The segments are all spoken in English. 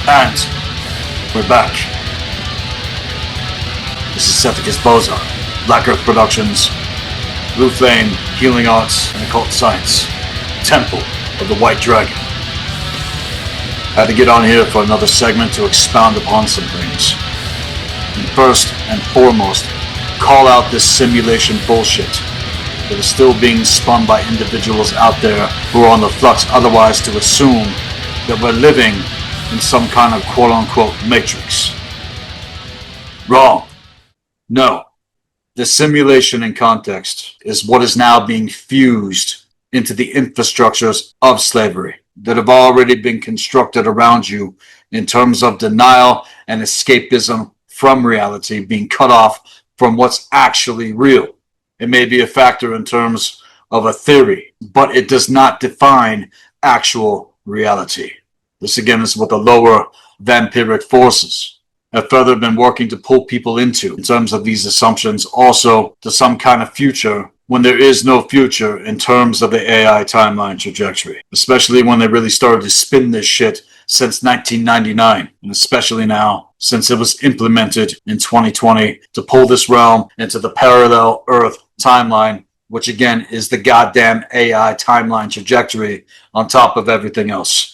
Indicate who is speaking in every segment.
Speaker 1: And we're back. This is Sethikus Boza, Black Earth Productions, Blue Flame, Healing Arts, and Occult Science, Temple of the White Dragon. I had to get on here for another segment to expound upon some things. And first and foremost, call out this simulation bullshit that is still being spun by individuals out there who are on the flux otherwise to assume that we're living in some kind of quote-unquote matrix. Wrong. No. The simulation in context is what is now being fused into the infrastructures of slavery that have already been constructed around you in terms of denial and escapism from reality, being cut off from what's actually real. It may be a factor in terms of a theory, but it does not define actual reality. This again is what the lower vampiric forces have further been working to pull people into in terms of these assumptions, also to some kind of future when there is no future in terms of the AI timeline trajectory, especially when they really started to spin this shit since 1999, and especially now since it was implemented in 2020 to pull this realm into the parallel Earth timeline, which again is the goddamn AI timeline trajectory on top of everything else.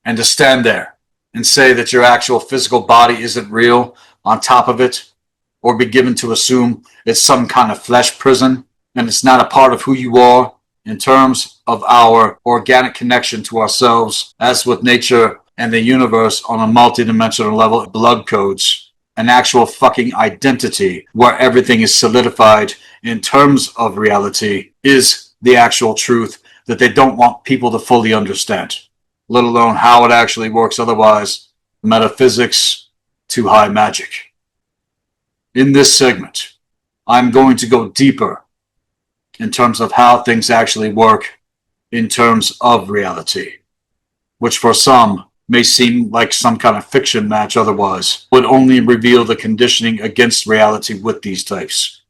Speaker 1: And to stand there and say that your actual physical body isn't real on top of it, or be given to assume it's some kind of flesh prison and it's not a part of who you are in terms of our organic connection to ourselves as with nature and the universe on a multidimensional level, blood codes, an actual fucking identity where everything is solidified in terms of reality is the actual truth that they don't want people to fully understand, let alone how it actually works otherwise. Metaphysics to high magic. In this segment, I'm going to go deeper in terms of how things actually work in terms of reality, which for some may seem like some kind of fiction match otherwise, would only reveal the conditioning against reality with these types.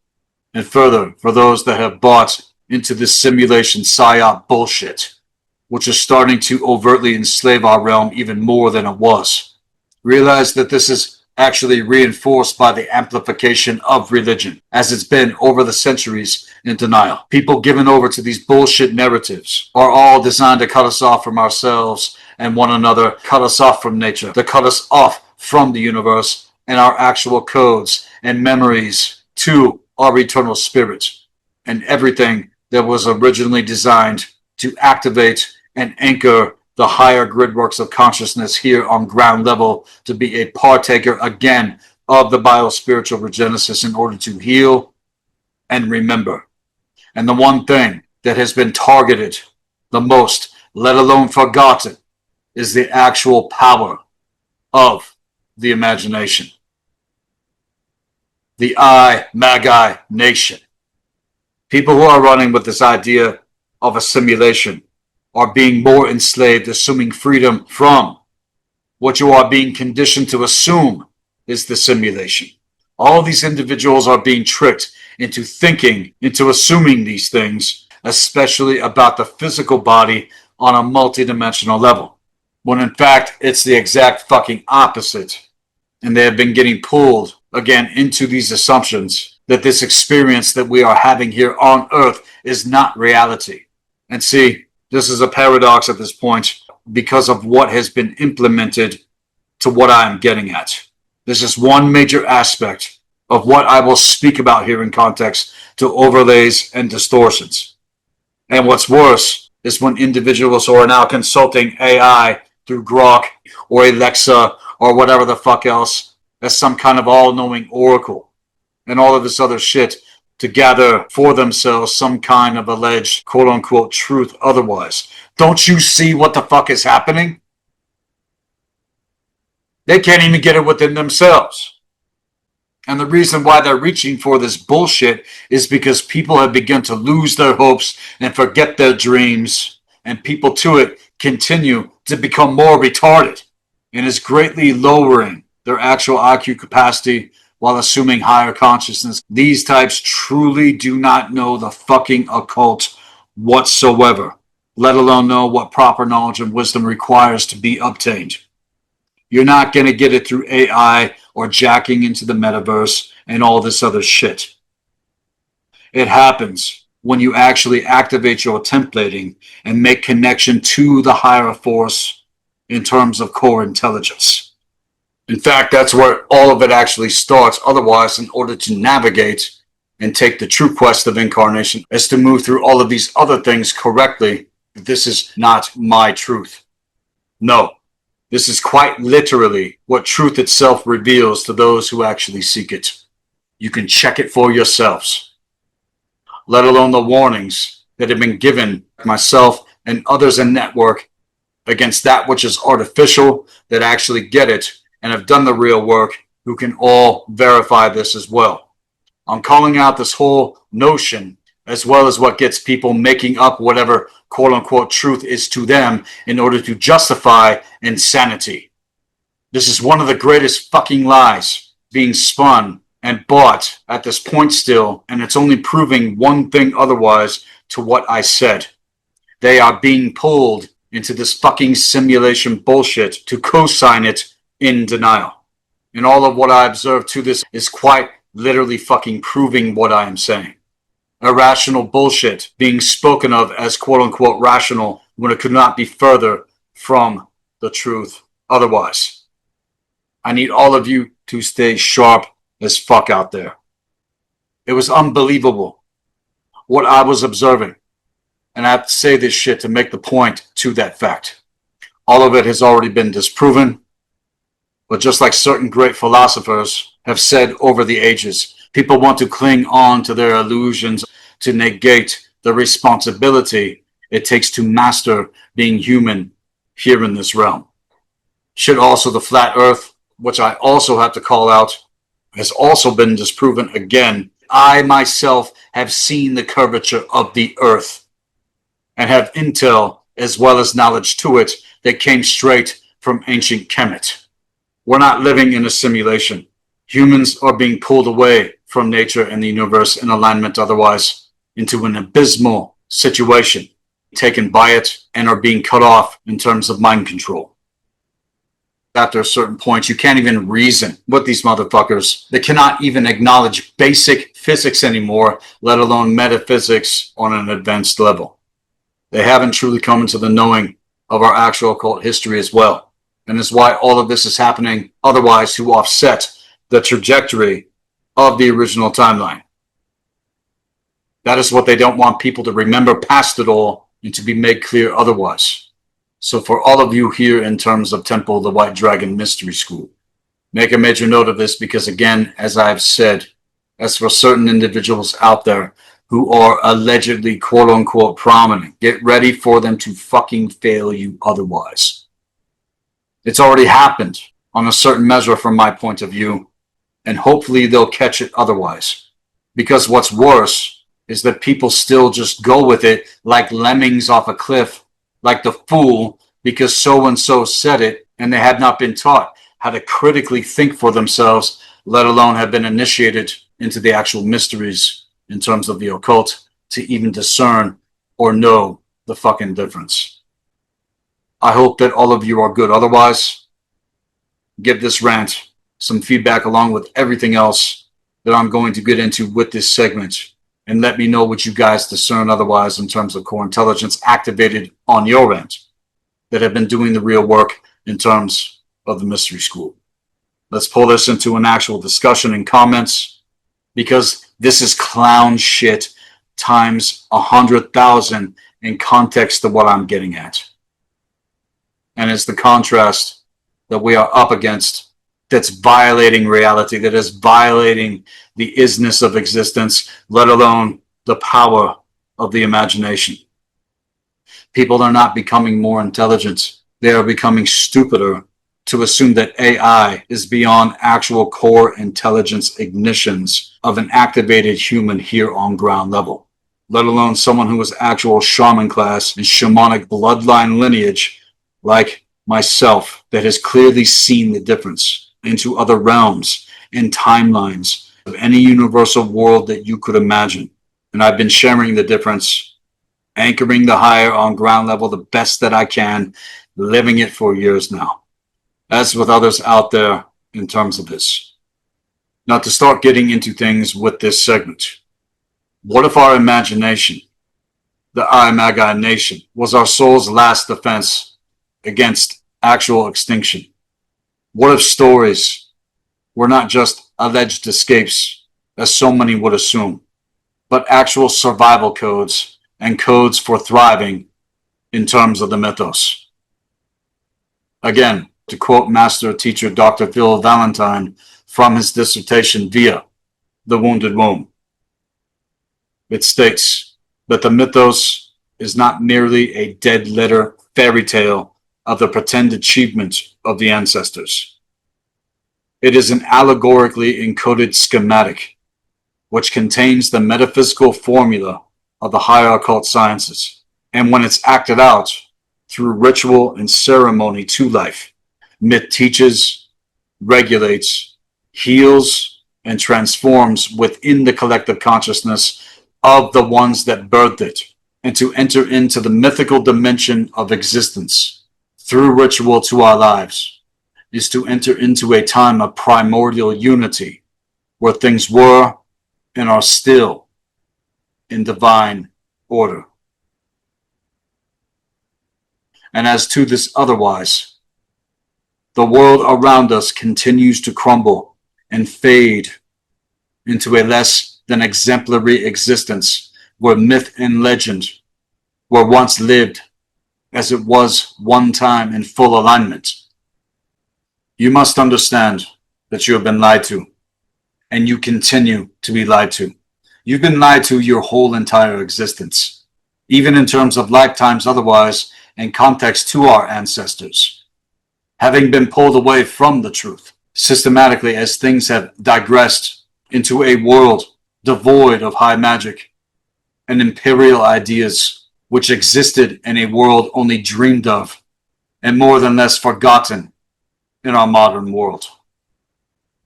Speaker 1: And further, for those that have bought into this simulation psyop bullshit, which is starting to overtly enslave our realm even more than it was, realize that this is actually reinforced by the amplification of religion, as it's been over the centuries in denial. People given over to these bullshit narratives are all designed to cut us off from ourselves and one another, cut us off from nature, to cut us off from the universe and our actual codes and memories to our eternal spirit and everything that was originally designed to activate and anchor the higher gridworks of consciousness here on ground level to be a partaker again of the biospiritual regenesis in order to heal and remember. And the one thing that has been targeted the most, let alone forgotten, is the actual power of the imagination. The Magi nation. People who are running with this idea of a simulation are being more enslaved, assuming freedom from what you are being conditioned to assume is the simulation. All these individuals are being tricked into thinking, into assuming these things, especially about the physical body on a multidimensional level, when in fact it's the exact fucking opposite. And they have been getting pulled again into these assumptions that this experience that we are having here on Earth is not reality. And see, this is a paradox at this point because of what has been implemented to what I am getting at. This is one major aspect of what I will speak about here in context to overlays and distortions. And what's worse is when individuals who are now consulting AI through Grok or Alexa or whatever the fuck else as some kind of all-knowing oracle and all of this other shit to gather for themselves some kind of alleged quote-unquote truth otherwise. Don't you see what the fuck is happening? They can't even get it within themselves. And the reason why they're reaching for this bullshit is because people have begun to lose their hopes and forget their dreams, and people to it continue to become more retarded and is greatly lowering their actual IQ capacity while assuming higher consciousness. These types truly do not know the fucking occult whatsoever, let alone know what proper knowledge and wisdom requires to be obtained. You're not going to get it through AI or jacking into the metaverse and all this other shit. It happens when you actually activate your templating and make connection to the higher force in terms of core intelligence. In fact, that's where all of it actually starts. Otherwise, in order to navigate and take the true quest of incarnation is to move through all of these other things correctly. This is not my truth. No, this is quite literally what truth itself reveals to those who actually seek it. You can check it for yourselves, let alone the warnings that have been given myself and others in network against that which is artificial, that actually get it and have done the real work, who can all verify this as well. I'm calling out this whole notion, as well as what gets people making up whatever quote-unquote truth is to them in order to justify insanity. This is one of the greatest fucking lies being spun and bought at this point still, and it's only proving one thing otherwise to what I said. They are being pulled into this fucking simulation bullshit to co-sign it in denial. And all of what I observed to this is quite literally fucking proving what I am saying. Irrational bullshit being spoken of as quote-unquote rational when it could not be further from the truth otherwise. I need all of you to stay sharp as fuck out there. It was unbelievable what I was observing. And I have to say this shit to make the point to that fact. All of it has already been disproven. But just like certain great philosophers have said over the ages, people want to cling on to their illusions to negate the responsibility it takes to master being human here in this realm. Shit, also the flat earth, which I also have to call out, has also been disproven again. I myself have seen the curvature of the earth and have intel as well as knowledge to it that came straight from ancient Kemet. We're not living in a simulation. Humans are being pulled away from nature and the universe in alignment otherwise into an abysmal situation, taken by it, and are being cut off in terms of mind control. After a certain point, you can't even reason with these motherfuckers. They cannot even acknowledge basic physics anymore, let alone metaphysics on an advanced level. They haven't truly come into the knowing of our actual occult history as well. And is why all of this is happening otherwise to offset the trajectory of the original timeline. That is what they don't want people to remember past it all and to be made clear otherwise. So for all of you here in terms of Temple of the White Dragon Mystery School, make a major note of this because, again, as I've said, as for certain individuals out there who are allegedly quote-unquote prominent, get ready for them to fucking fail you otherwise. It's already happened on a certain measure from my point of view, and hopefully they'll catch it otherwise. Because what's worse is that people still just go with it like lemmings off a cliff, like the fool, because so-and-so said it, and they have not been taught how to critically think for themselves, let alone have been initiated into the actual mysteries in terms of the occult to even discern or know the fucking difference. I hope that all of you are good. Otherwise, give this rant some feedback along with everything else that I'm going to get into with this segment, and let me know what you guys discern otherwise in terms of core intelligence activated on your end that have been doing the real work in terms of the mystery school. Let's pull this into an actual discussion and comments, because this is clown shit times 100,000 in context to what I'm getting at. And it's the contrast that we are up against that's violating reality, that is violating the isness of existence, let alone the power of the imagination. People are not becoming more intelligent. They are becoming stupider to assume that AI is beyond actual core intelligence ignitions of an activated human here on ground level, let alone someone who is actual shaman class and shamanic bloodline lineage like myself that has clearly seen the difference into other realms and timelines of any universal world that you could imagine. And I've been sharing the difference, anchoring the higher on ground level the best that I can, living it for years now. as with others out there in terms of this. Now, to start getting into things with this segment, what if our imagination, the Magi nation, was our soul's last defense against actual extinction? What if stories were not just alleged escapes, as so many would assume, but actual survival codes and codes for thriving in terms of the mythos? Again, to quote master teacher Dr. Phil Valentine from his dissertation via The Wounded Womb, it states that the mythos is not merely a dead letter fairy tale of the pretend achievement of the ancestors. It is an allegorically encoded schematic which contains the metaphysical formula of the higher occult sciences, and when it's acted out through ritual and ceremony to life, myth teaches, regulates, heals, and transforms within the collective consciousness of the ones that birthed it, and to enter into the mythical dimension of existence through ritual to our lives is to enter into a time of primordial unity where things were and are still in divine order. And as to this otherwise, the world around us continues to crumble and fade into a less than exemplary existence where myth and legend were once lived as it was one time in full alignment. You must understand that you have been lied to, and you continue to be lied to. You've been lied to your whole entire existence, even in terms of lifetimes otherwise and context to our ancestors, having been pulled away from the truth systematically as things have digressed into a world devoid of high magic and imperial ideas, which existed in a world only dreamed of and more than less forgotten in our modern world.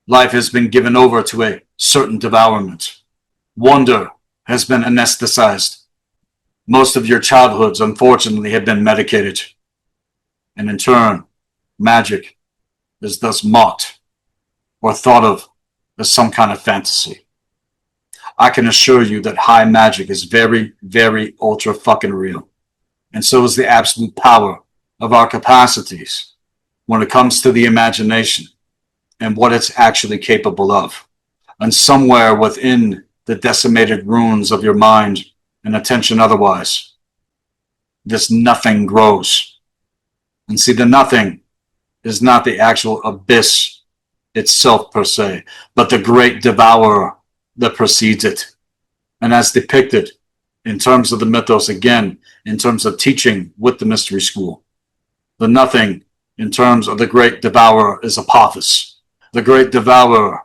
Speaker 1: Life has been given over to a certain devourment. Wonder has been anesthetized. Most of your childhoods, unfortunately, have been medicated. And in turn, magic is thus mocked or thought of as some kind of fantasy. I can assure you that high magic is very, very ultra fucking real. And so is the absolute power of our capacities when it comes to the imagination and what it's actually capable of. And somewhere within the decimated ruins of your mind and attention otherwise, this nothing grows. And see, the nothing is not the actual abyss itself per se, but the great devourer that precedes it. And as depicted in terms of the mythos, again, in terms of teaching with the mystery school, the nothing in terms of the great devourer is Apophis. The great devourer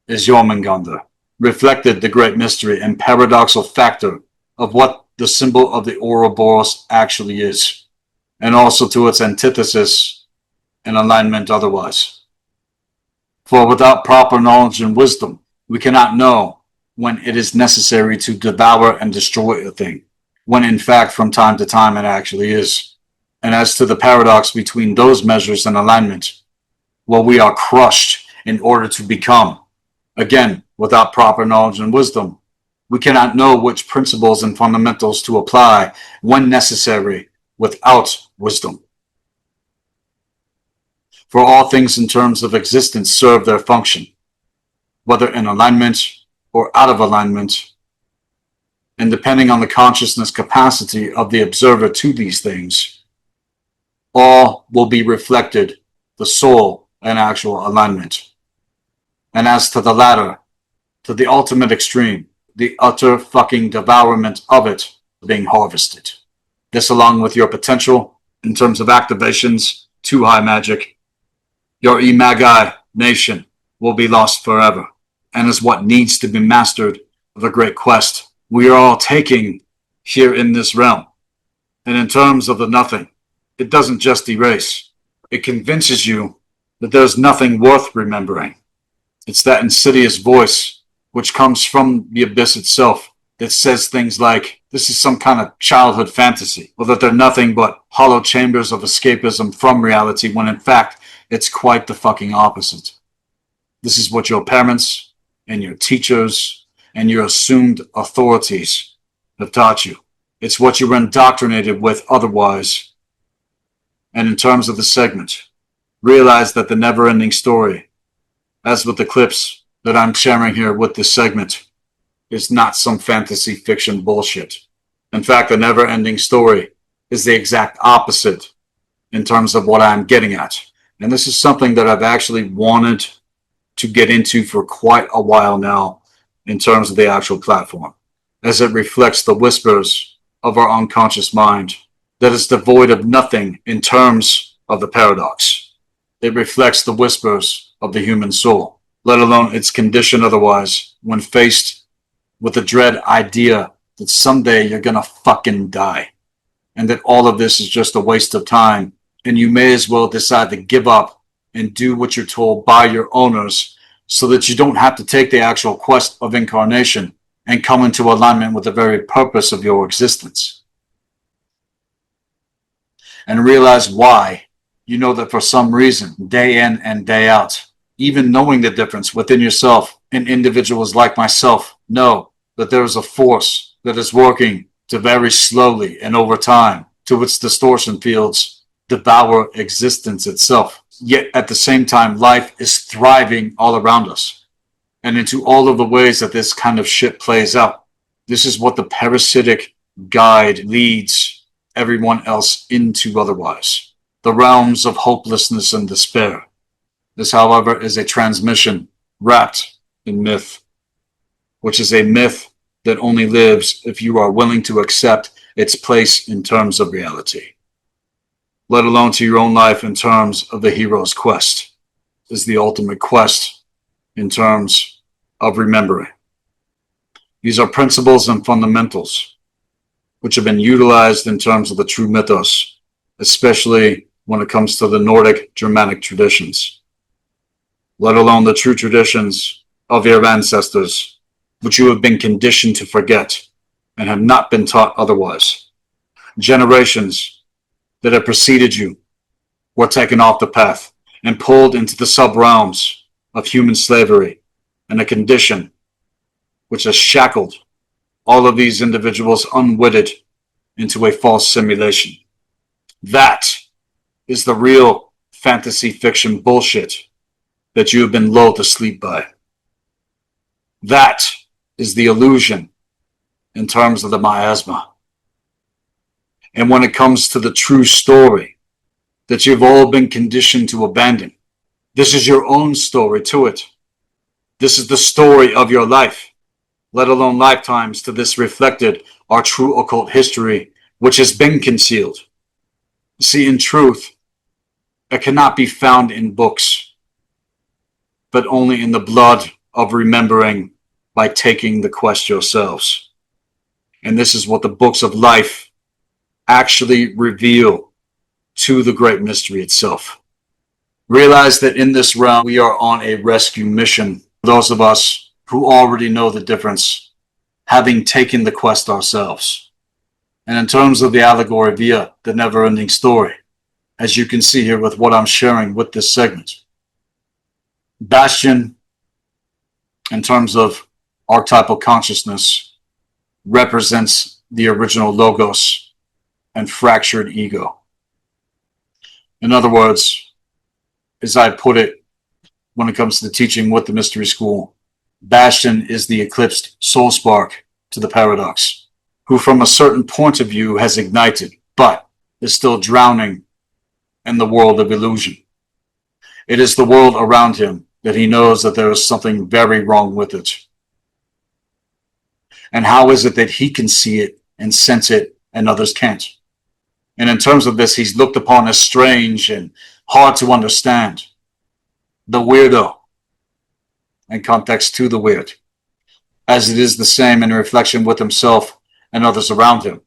Speaker 1: is Jormungandr, reflected the great mystery and paradoxal factor of what the symbol of the Ouroboros actually is, and also to its antithesis and alignment otherwise. For without proper knowledge and wisdom, we cannot know when it is necessary to devour and destroy a thing, when in fact from time to time it actually is. And as to the paradox between those measures and alignment, well, we are crushed in order to become. Again, without proper knowledge and wisdom, we cannot know which principles and fundamentals to apply when necessary without wisdom. For all things in terms of existence serve their function, whether in alignment or out of alignment, and depending on the consciousness capacity of the observer to these things, all will be reflected, the soul and actual alignment. And as to the latter, to the ultimate extreme, the utter fucking devourment of it being harvested. This along with your potential in terms of activations to high magic, your Magi nation will be lost forever, and is what needs to be mastered of the great quest we are all taking here in this realm. And in terms of the nothing, it doesn't just erase. It convinces you that there's nothing worth remembering. It's that insidious voice which comes from the abyss itself that says things like, this is some kind of childhood fantasy, or that they're nothing but hollow chambers of escapism from reality, when in fact It's quite the fucking opposite. This is what your parents and your teachers and your assumed authorities have taught you. It's what you were indoctrinated with otherwise. And in terms of the segment, realize that the never-ending story, as with the clips that I'm sharing here with this segment, is not some fantasy fiction bullshit. In fact, the never-ending story is the exact opposite in terms of what I'm getting at. And this is something that I've actually wanted to get into for quite a while now in terms of the actual platform, as it reflects the whispers of our unconscious mind that is devoid of nothing in terms of the paradox. It reflects the whispers of the human soul, let alone its condition otherwise when faced with the dread idea that someday you're gonna fucking die, and that all of this is just a waste of time, and you may as well decide to give up and do what you're told by your owners so that you don't have to take the actual quest of incarnation and come into alignment with the very purpose of your existence. And realize why. You know that for some reason, day in and day out, even knowing the difference within yourself and individuals like myself know that there is a force that is working to very slowly and over time to its distortion fields devour existence itself. Yet at the same time, life is thriving all around us. And into all of the ways that this kind of shit plays out, this is what the parasitic guide leads everyone else into otherwise. The realms of hopelessness and despair. This, however, is a transmission wrapped in myth, which is a myth that only lives if you are willing to accept its place in terms of reality, let alone to your own life in terms of the hero's quest, is the ultimate quest in terms of remembering. These are principles and fundamentals which have been utilized in terms of the true mythos, especially when it comes to the Nordic Germanic traditions, let alone the true traditions of your ancestors, which you have been conditioned to forget and have not been taught otherwise. Generations that have preceded you were taken off the path and pulled into the sub-realms of human slavery and a condition which has shackled all of these individuals unwitted into a false simulation. That is the real fantasy fiction bullshit that you have been lulled to sleep by. That is the illusion in terms of the miasma. And when it comes to the true story that you've all been conditioned to abandon, this is your own story to it. This is the story of your life, let alone lifetimes to this reflected our true occult history, which has been concealed. See, in truth, it cannot be found in books, but only in the blood of remembering by taking the quest yourselves. And this is what the books of life actually reveal to the great mystery itself. Realize that in this realm, we are on a rescue mission. Those of us who already know the difference, having taken the quest ourselves. And in terms of the allegory via the never-ending story, as you can see here with what I'm sharing with this segment, Bastion, in terms of archetypal consciousness, represents the original logos and fractured ego. In other words, as I put it, when it comes to the teaching with the Mystery School, Bastion is the eclipsed soul spark to the paradox, who from a certain point of view has ignited, but is still drowning in the world of illusion. It is the world around him that he knows that there is something very wrong with it. And how is it that he can see it and sense it and others can't? And in terms of this, he's looked upon as strange and hard to understand. The weirdo, in context to the weird, as it is the same in reflection with himself and others around him.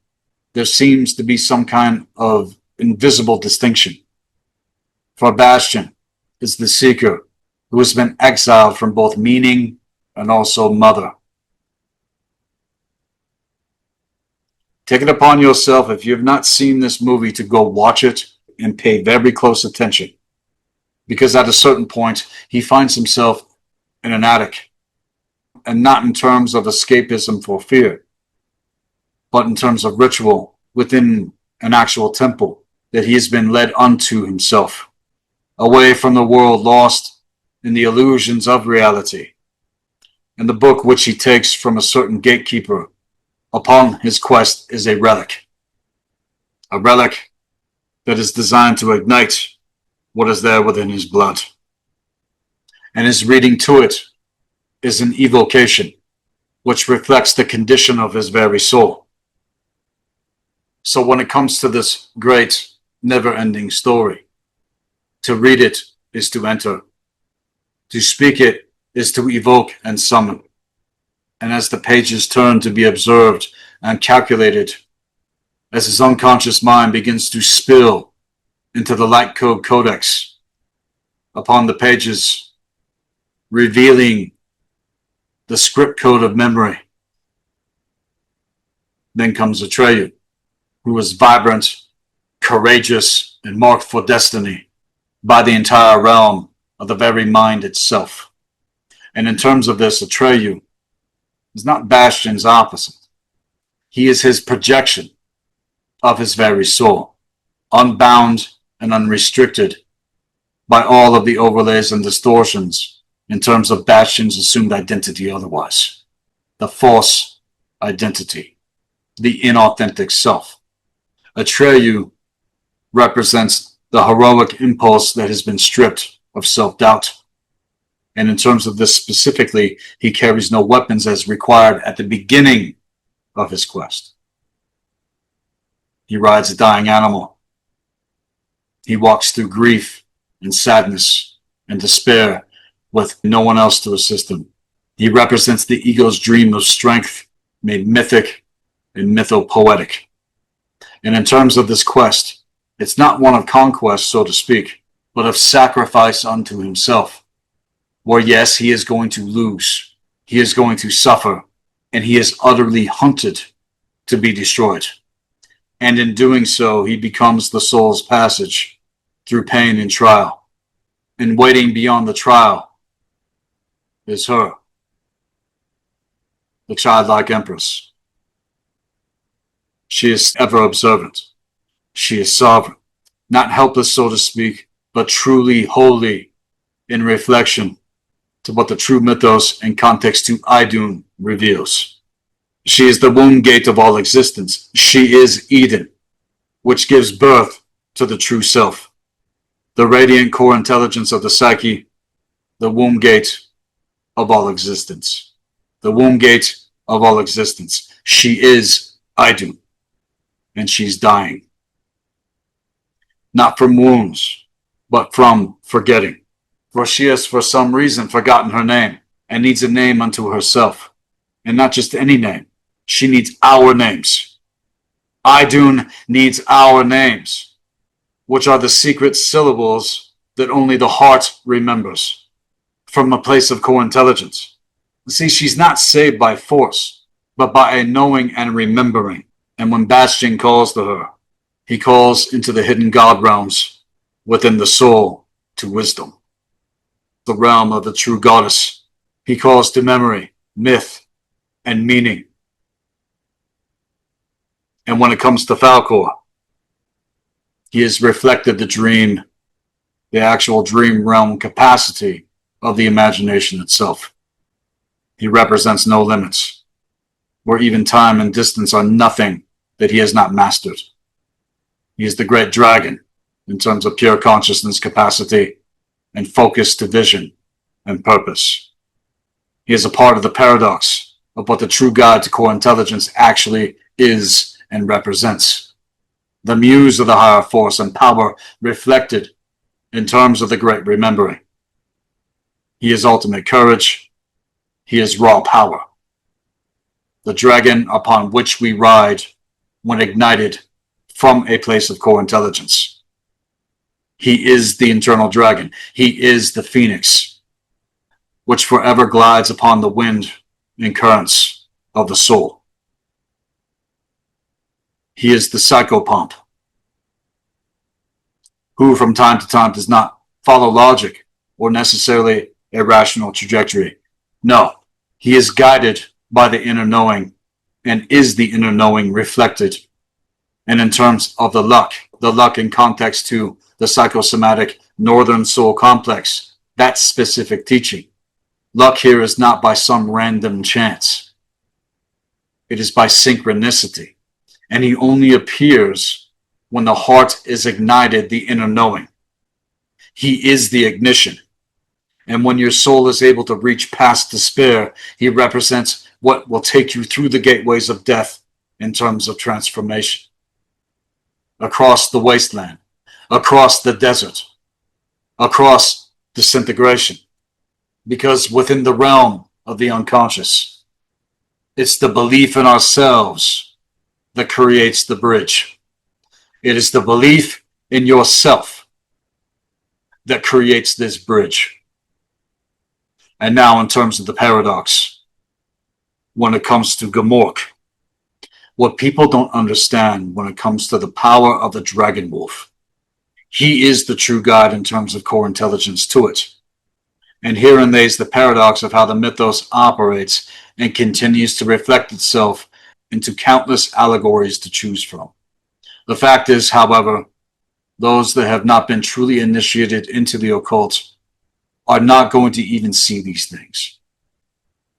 Speaker 1: There seems to be some kind of invisible distinction. For Bastion is the seeker who has been exiled from both meaning and also mother. Take it upon yourself, if you have not seen this movie, to go watch it and pay very close attention. because at a certain point, he finds himself in an attic, and not in terms of escapism for fear, but in terms of ritual within an actual temple that he has been led unto himself, away from the world, lost in the illusions of reality. And the book which he takes from a certain gatekeeper upon his quest is a relic that is designed to ignite what is there within his blood. And his reading to it is an evocation which reflects the condition of his very soul. So when it comes to this great, never-ending story, to read it is to enter. To speak it is to evoke and summon. And as the pages turn to be observed and calculated, as his unconscious mind begins to spill into the light code codex upon the pages, revealing the script code of memory, then comes Atreyu, who is vibrant, courageous, and marked for destiny by the entire realm of the very mind itself. And in terms of this, Atreyu is not Bastion's opposite. He is his projection of his very soul, unbound and unrestricted by all of the overlays and distortions in terms of Bastion's assumed identity otherwise. The false identity, the inauthentic self. Atreyu represents the heroic impulse that has been stripped of self-doubt. And in terms of this specifically, he carries no weapons as required at the beginning of his quest. He rides a dying animal. He walks through grief and sadness and despair with no one else to assist him. He represents the ego's dream of strength made mythic and mythopoetic. And in terms of this quest, it's not one of conquest, so to speak, but of sacrifice unto himself. Where yes, he is going to lose, he is going to suffer, and he is utterly hunted to be destroyed. And in doing so, he becomes the soul's passage through pain and trial. And waiting beyond the trial is her, the childlike empress. She is ever observant. She is sovereign, not helpless, so to speak, but truly holy in reflection to what the true mythos and context to Idun reveals. She is the womb gate of all existence. She is Eden, which gives birth to the true self, the radiant core intelligence of the psyche, the womb gate of all existence. The womb gate of all existence. She is Idun, and she's dying. Not from wounds, but from forgetting. For she has for some reason forgotten her name and needs a name unto herself. And not just any name. She needs our names. Idun needs our names, which are the secret syllables that only the heart remembers from a place of core intelligence. See, she's not saved by force, but by a knowing and remembering. And when Bastion calls to her, he calls into the hidden God realms within the soul to wisdom. The realm of the true goddess. He calls to memory, myth, and meaning. And when it comes to Falkor, he has reflected the dream, the actual dream realm capacity of the imagination itself. He represents no limits, where even time and distance are nothing that he has not mastered. He is the great dragon in terms of pure consciousness capacity and focus to vision and purpose. He is a part of the paradox of what the true guide to core intelligence actually is and represents. The muse of the higher force and power reflected in terms of the great remembering. He is ultimate courage. He is raw power. The dragon upon which we ride when ignited from a place of core intelligence. He is the internal dragon. He is the phoenix, which forever glides upon the wind and currents of the soul. He is the psychopomp, who from time to time does not follow logic or necessarily a rational trajectory. No, he is guided by the inner knowing and is the inner knowing reflected. And in terms of the luck in context to the psychosomatic northern soul complex, that specific teaching. Luck here is not by some random chance. It is by synchronicity. And he only appears when the heart is ignited, the inner knowing. He is the ignition. And when your soul is able to reach past despair, he represents what will take you through the gateways of death in terms of transformation. Across the wasteland, across the desert, across disintegration. Because within the realm of the unconscious, it's the belief in ourselves that creates the bridge. It is the belief in yourself that creates this bridge. And now in terms of the paradox, when it comes to Gmork, what people don't understand when it comes to the power of the dragon wolf, he is the true guide in terms of core intelligence to it. And herein lays the paradox of how the mythos operates and continues to reflect itself into countless allegories to choose from. The fact is, however, those that have not been truly initiated into the occult are not going to even see these things.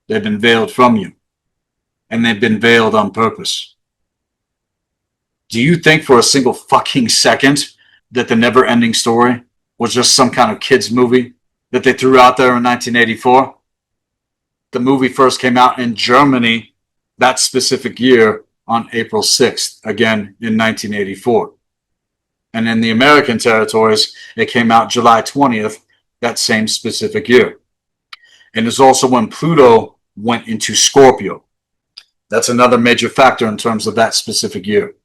Speaker 1: They've been veiled from you, and they've been veiled on purpose. Do you think for a single fucking second that the never-ending story was just some kind of kid's movie that they threw out there in 1984? The movie first came out in Germany that specific year on April 6th, again in 1984. And in the American territories, it came out July 20th, that same specific year. And it's also when Pluto went into Scorpio. That's another major factor in terms of that specific year.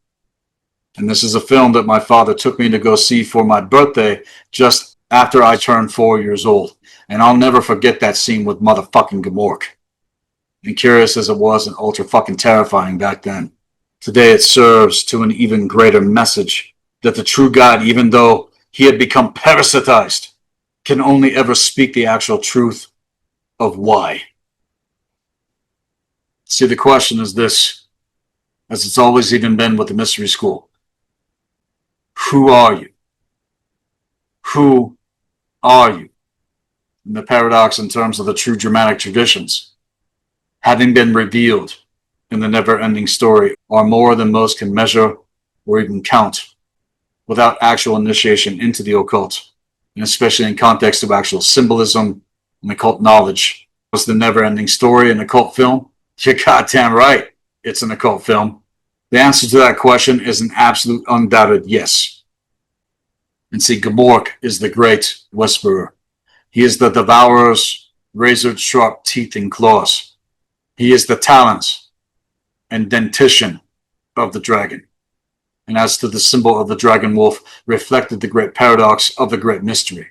Speaker 1: And this is a film that my father took me to go see for my birthday just after I turned 4 years old. And I'll never forget that scene with motherfucking Gmork. And curious as it was and ultra fucking terrifying back then, today it serves to an even greater message that the true God, even though he had become parasitized, can only ever speak the actual truth of why. See, the question is this, as it's always even been with the mystery school. Who are you? Who are you? And the paradox in terms of the true Germanic traditions, having been revealed in the never-ending story, are more than most can measure or even count without actual initiation into the occult, and especially in context of actual symbolism and occult knowledge. Was the never-ending story an occult film? You're goddamn right, it's an occult film. The answer to that question is an absolute undoubted yes. And see, Gmork is the great whisperer. He is the devourer's razor-sharp teeth and claws. He is the talons and dentition of the dragon. And as to the symbol of the dragon wolf, reflected the great paradox of the great mystery.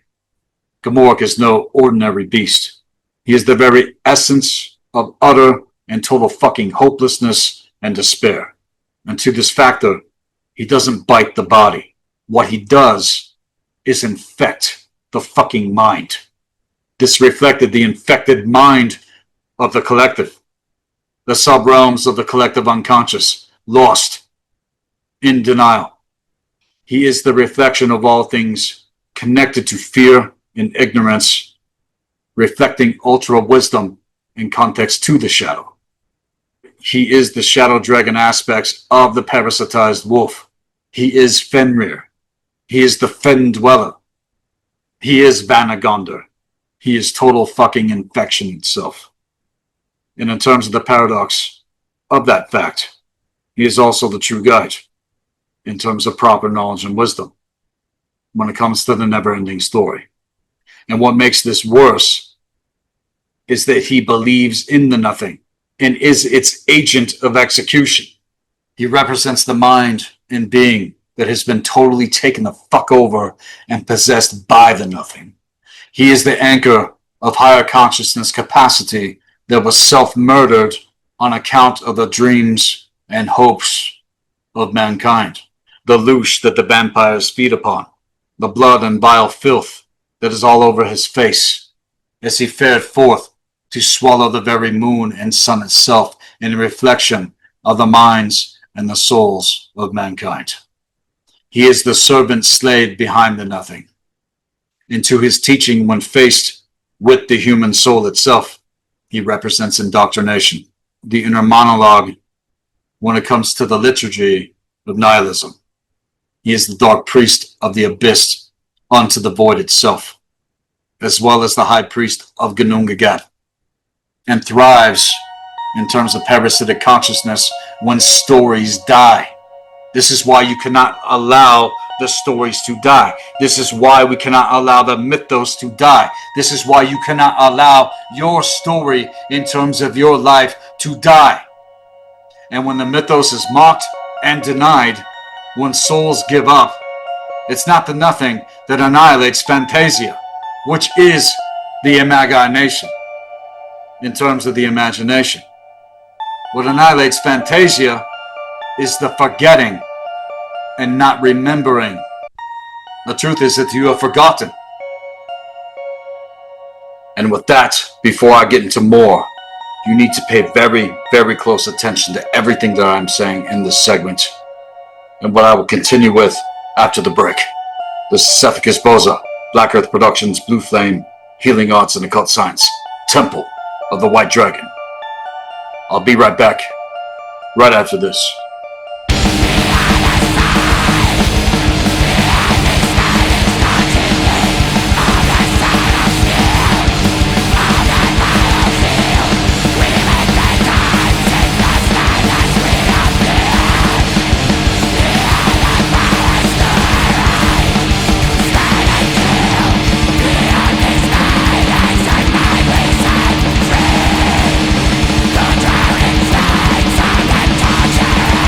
Speaker 1: Gmork is no ordinary beast. He is the very essence of utter and total fucking hopelessness and despair. And to this factor, he doesn't bite the body. What he does is infect the fucking mind. This reflected the infected mind of the collective, the sub-realms of the collective unconscious, lost, in denial. He is the reflection of all things connected to fear and ignorance, reflecting ultra wisdom in context to the shadow. He is the shadow dragon aspects of the parasitized wolf. He is Fenrir. He is the Fen dweller. He is Vanagondar. He is total fucking infection itself. And in terms of the paradox of that fact, he is also the true guide in terms of proper knowledge and wisdom when it comes to the never-ending story. And what makes this worse is that he believes in the nothing and is its agent of execution. He represents the mind and being that has been totally taken the fuck over and possessed by the nothing. He is the anchor of higher consciousness capacity that was self-murdered on account of the dreams and hopes of mankind, the loosh that the vampires feed upon, the blood and vile filth that is all over his face as he fared forth to swallow the very moon and sun itself in reflection of the minds and the souls of mankind. He is the servant slave behind the nothing. Into his teaching, when faced with the human soul itself, he represents indoctrination, the inner monologue when it comes to the liturgy of nihilism. He is the dark priest of the abyss unto the void itself, as well as the high priest of Ganungagat, and thrives in terms of parasitic consciousness when stories die. This is why you cannot allow the stories to die. This is why we cannot allow the mythos to die. This is why you cannot allow your story in terms of your life to die. And when the mythos is mocked and denied, when souls give up, it's not the nothing that annihilates Fantasia, which is the imagination in terms of the imagination. What annihilates Fantasia is the forgetting and not remembering. The truth is that you have forgotten. And with that, before I get into more, you need to pay very, very close attention to everything that I'm saying in this segment, and what I will continue with after the break. This is Sethikus Boza, Black Earth Productions, Blue Flame, Healing Arts and Occult Science, Temple of the White Dragon. I'll be right back, right after this.
Speaker 2: Touch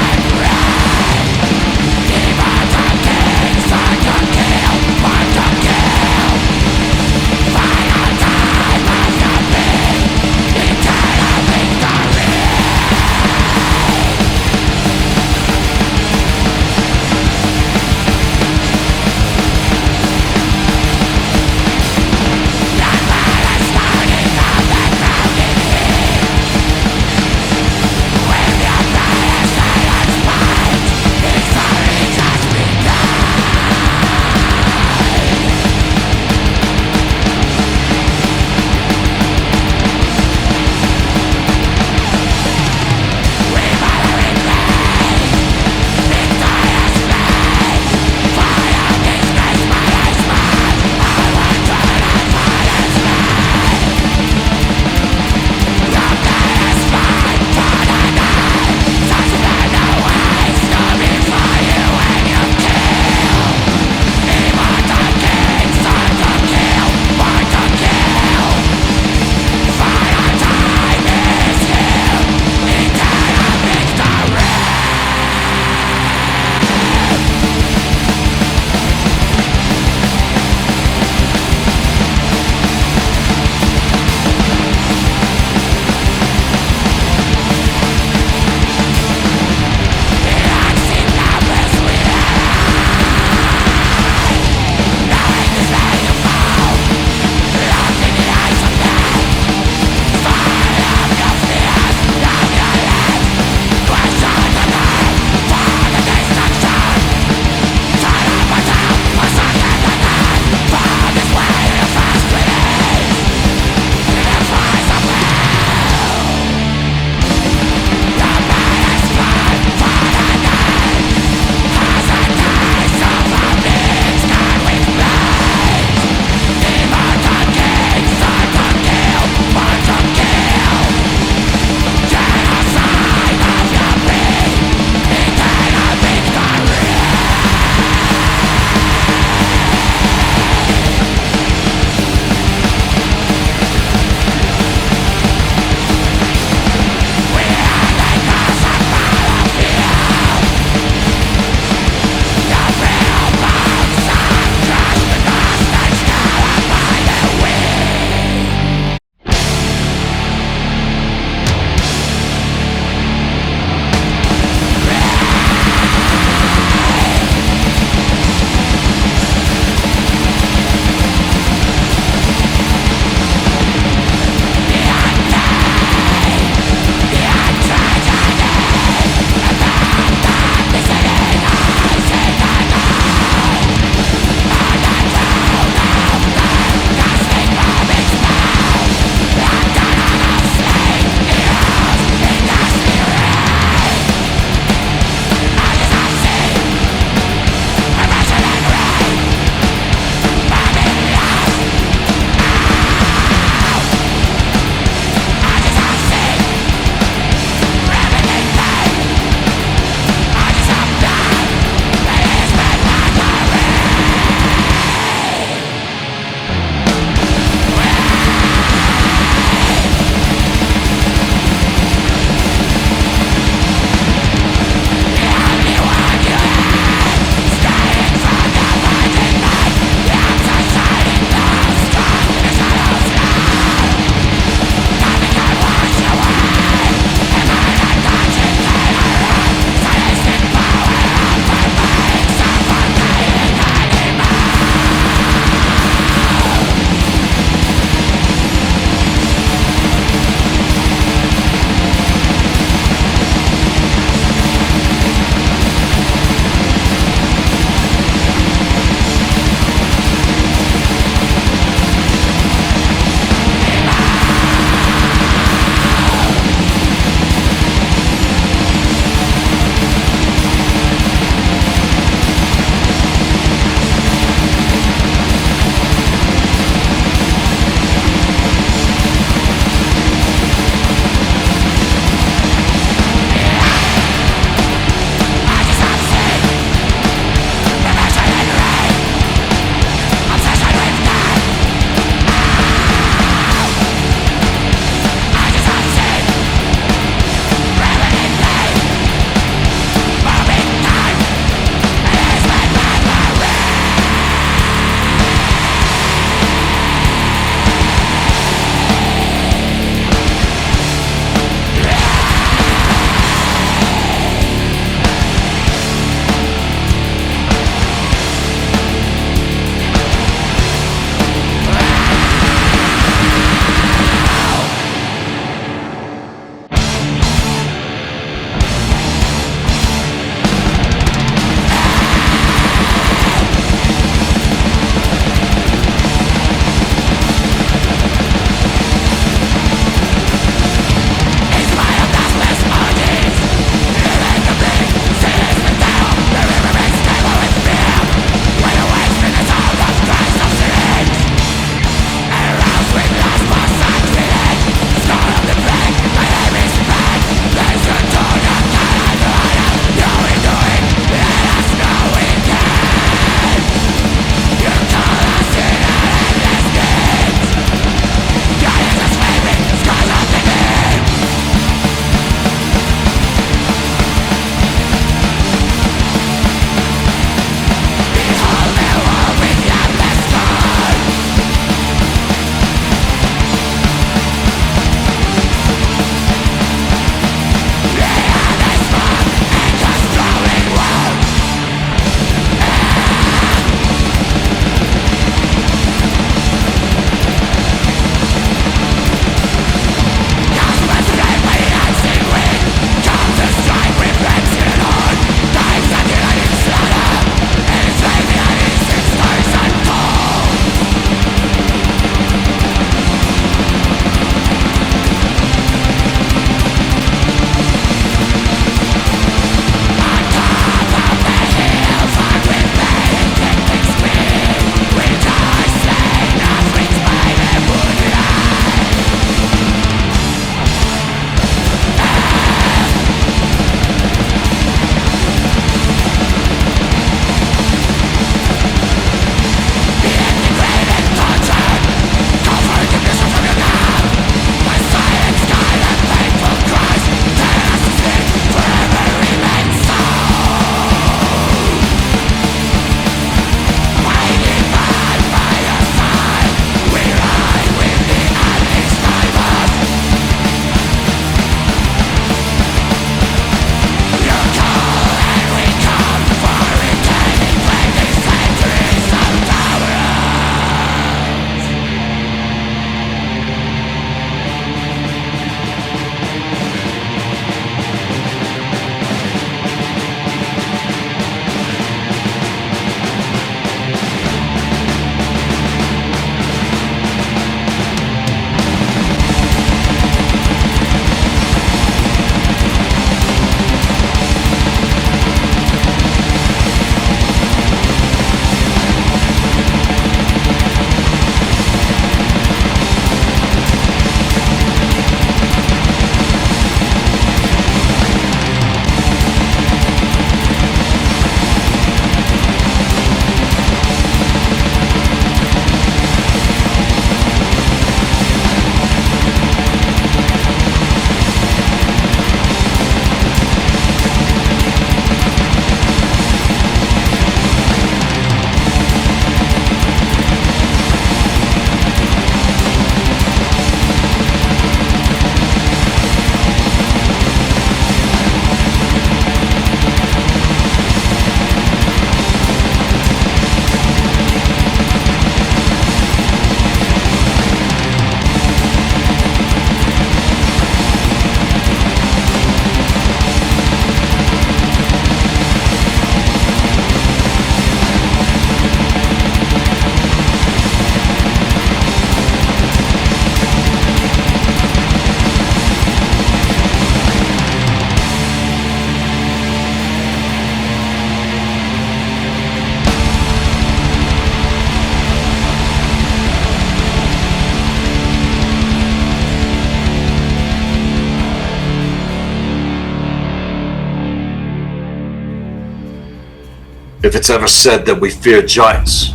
Speaker 1: If it's ever said that we fear giants,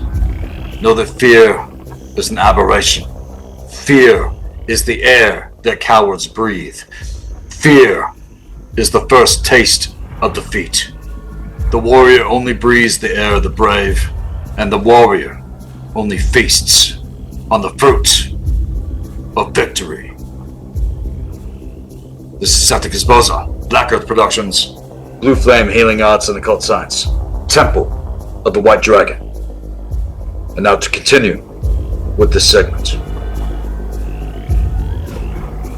Speaker 1: know that fear is an aberration. Fear is the air that cowards breathe. Fear is the first taste of defeat. The warrior only breathes the air of the brave, and the warrior only feasts on the fruit of victory. This is Sethikus Boza, Black Earth Productions, Blue Flame Healing Arts and Occult Science, Temple of the White Dragon. And now to continue with this segment.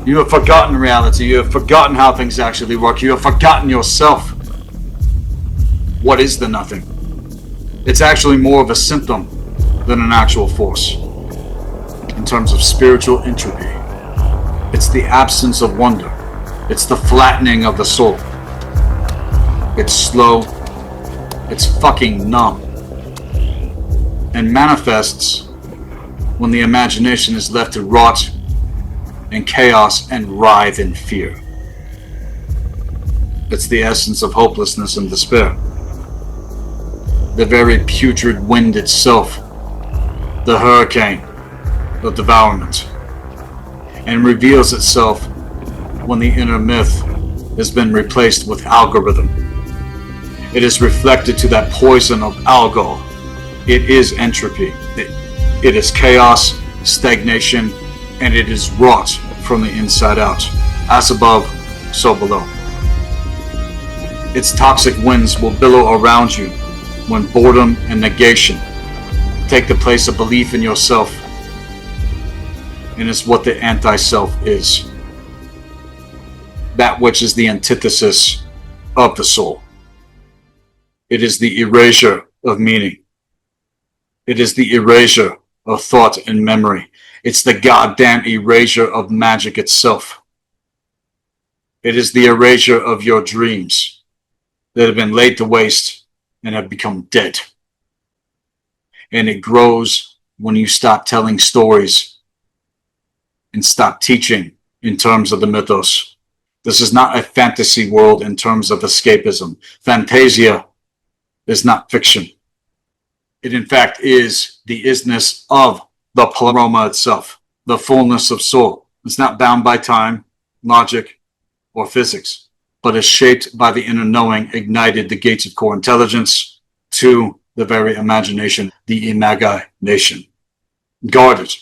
Speaker 1: You have forgotten reality. You have forgotten how things actually work. You have forgotten yourself. What is the nothing? It's actually more of a symptom than an actual force. In terms of spiritual entropy, it's the absence of wonder. It's the flattening of the soul. It's slow. It's fucking numb. And manifests when the imagination is left to rot in chaos and writhe in fear. It's the essence of hopelessness and despair. The very putrid wind itself, the hurricane of devourment, and reveals itself when the inner myth has been replaced with algorithm. It is reflected to that poison of algol. It is entropy. It is chaos, stagnation, and it is wrought from the inside out. As above, so below. Its toxic winds will billow around you when boredom and negation take the place of belief in yourself, and it's what the anti-self is. That which is the antithesis of the soul. It is the erasure of meaning. It is the erasure of thought and memory. It's the goddamn erasure of magic itself. It is the erasure of your dreams that have been laid to waste and have become dead. And it grows when you stop telling stories and stop teaching in terms of the mythos. This is not a fantasy world in terms of escapism. Fantasia is not fiction. It in fact is the isness of the pleroma itself, the fullness of soul. It's not bound by time, logic, or physics, but is shaped by the inner knowing, ignited the gates of core intelligence to the very imagination, the Magi nation. Guarded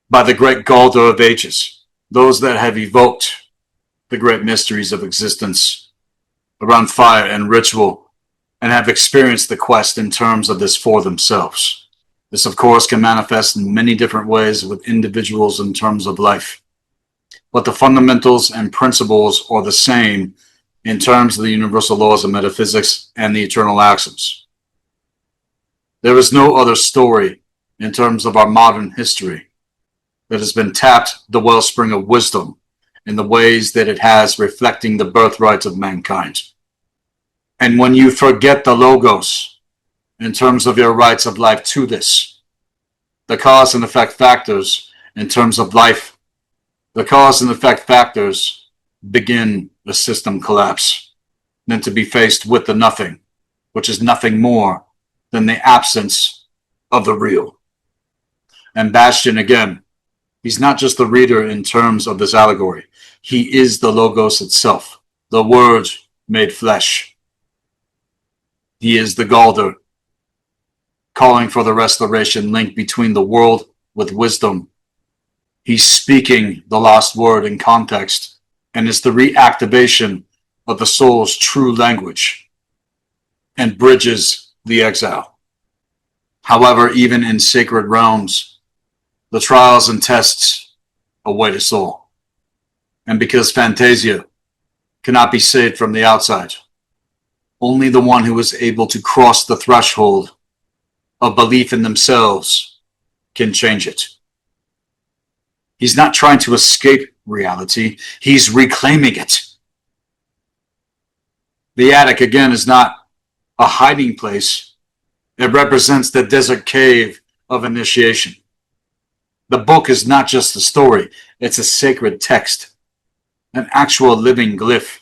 Speaker 1: by the great Galder of ages, those that have evoked the great mysteries of existence around fire and ritual, and have experienced the quest in terms of this for themselves. This, of course, can manifest in many different ways with individuals in terms of life. But the fundamentals and principles are the same in terms of the universal laws of metaphysics and the eternal axioms. There is no other story in terms of our modern history that has been tapped the wellspring of wisdom in the ways that it has, reflecting the birthrights of mankind. And when you forget the logos in terms of your rights of life to this, the cause and effect factors in terms of life, the cause and effect factors begin the system collapse, then to be faced with the nothing, which is nothing more than the absence of the real. And Bastion, again, he's not just the reader in terms of this allegory. He is the logos itself, the word made flesh. He is the Galder, calling for the restoration link between the world with wisdom. He's speaking the lost word in context, and is the reactivation of the soul's true language, and bridges the exile. However, even in sacred realms, the trials and tests await us all. And because Fantasia cannot be saved from the outside, only the one who is able to cross the threshold of belief in themselves can change it. He's not trying to escape reality. He's reclaiming it. The attic, again, is not a hiding place. It represents the desert cave of initiation. The book is not just a story. It's a sacred text, an actual living glyph.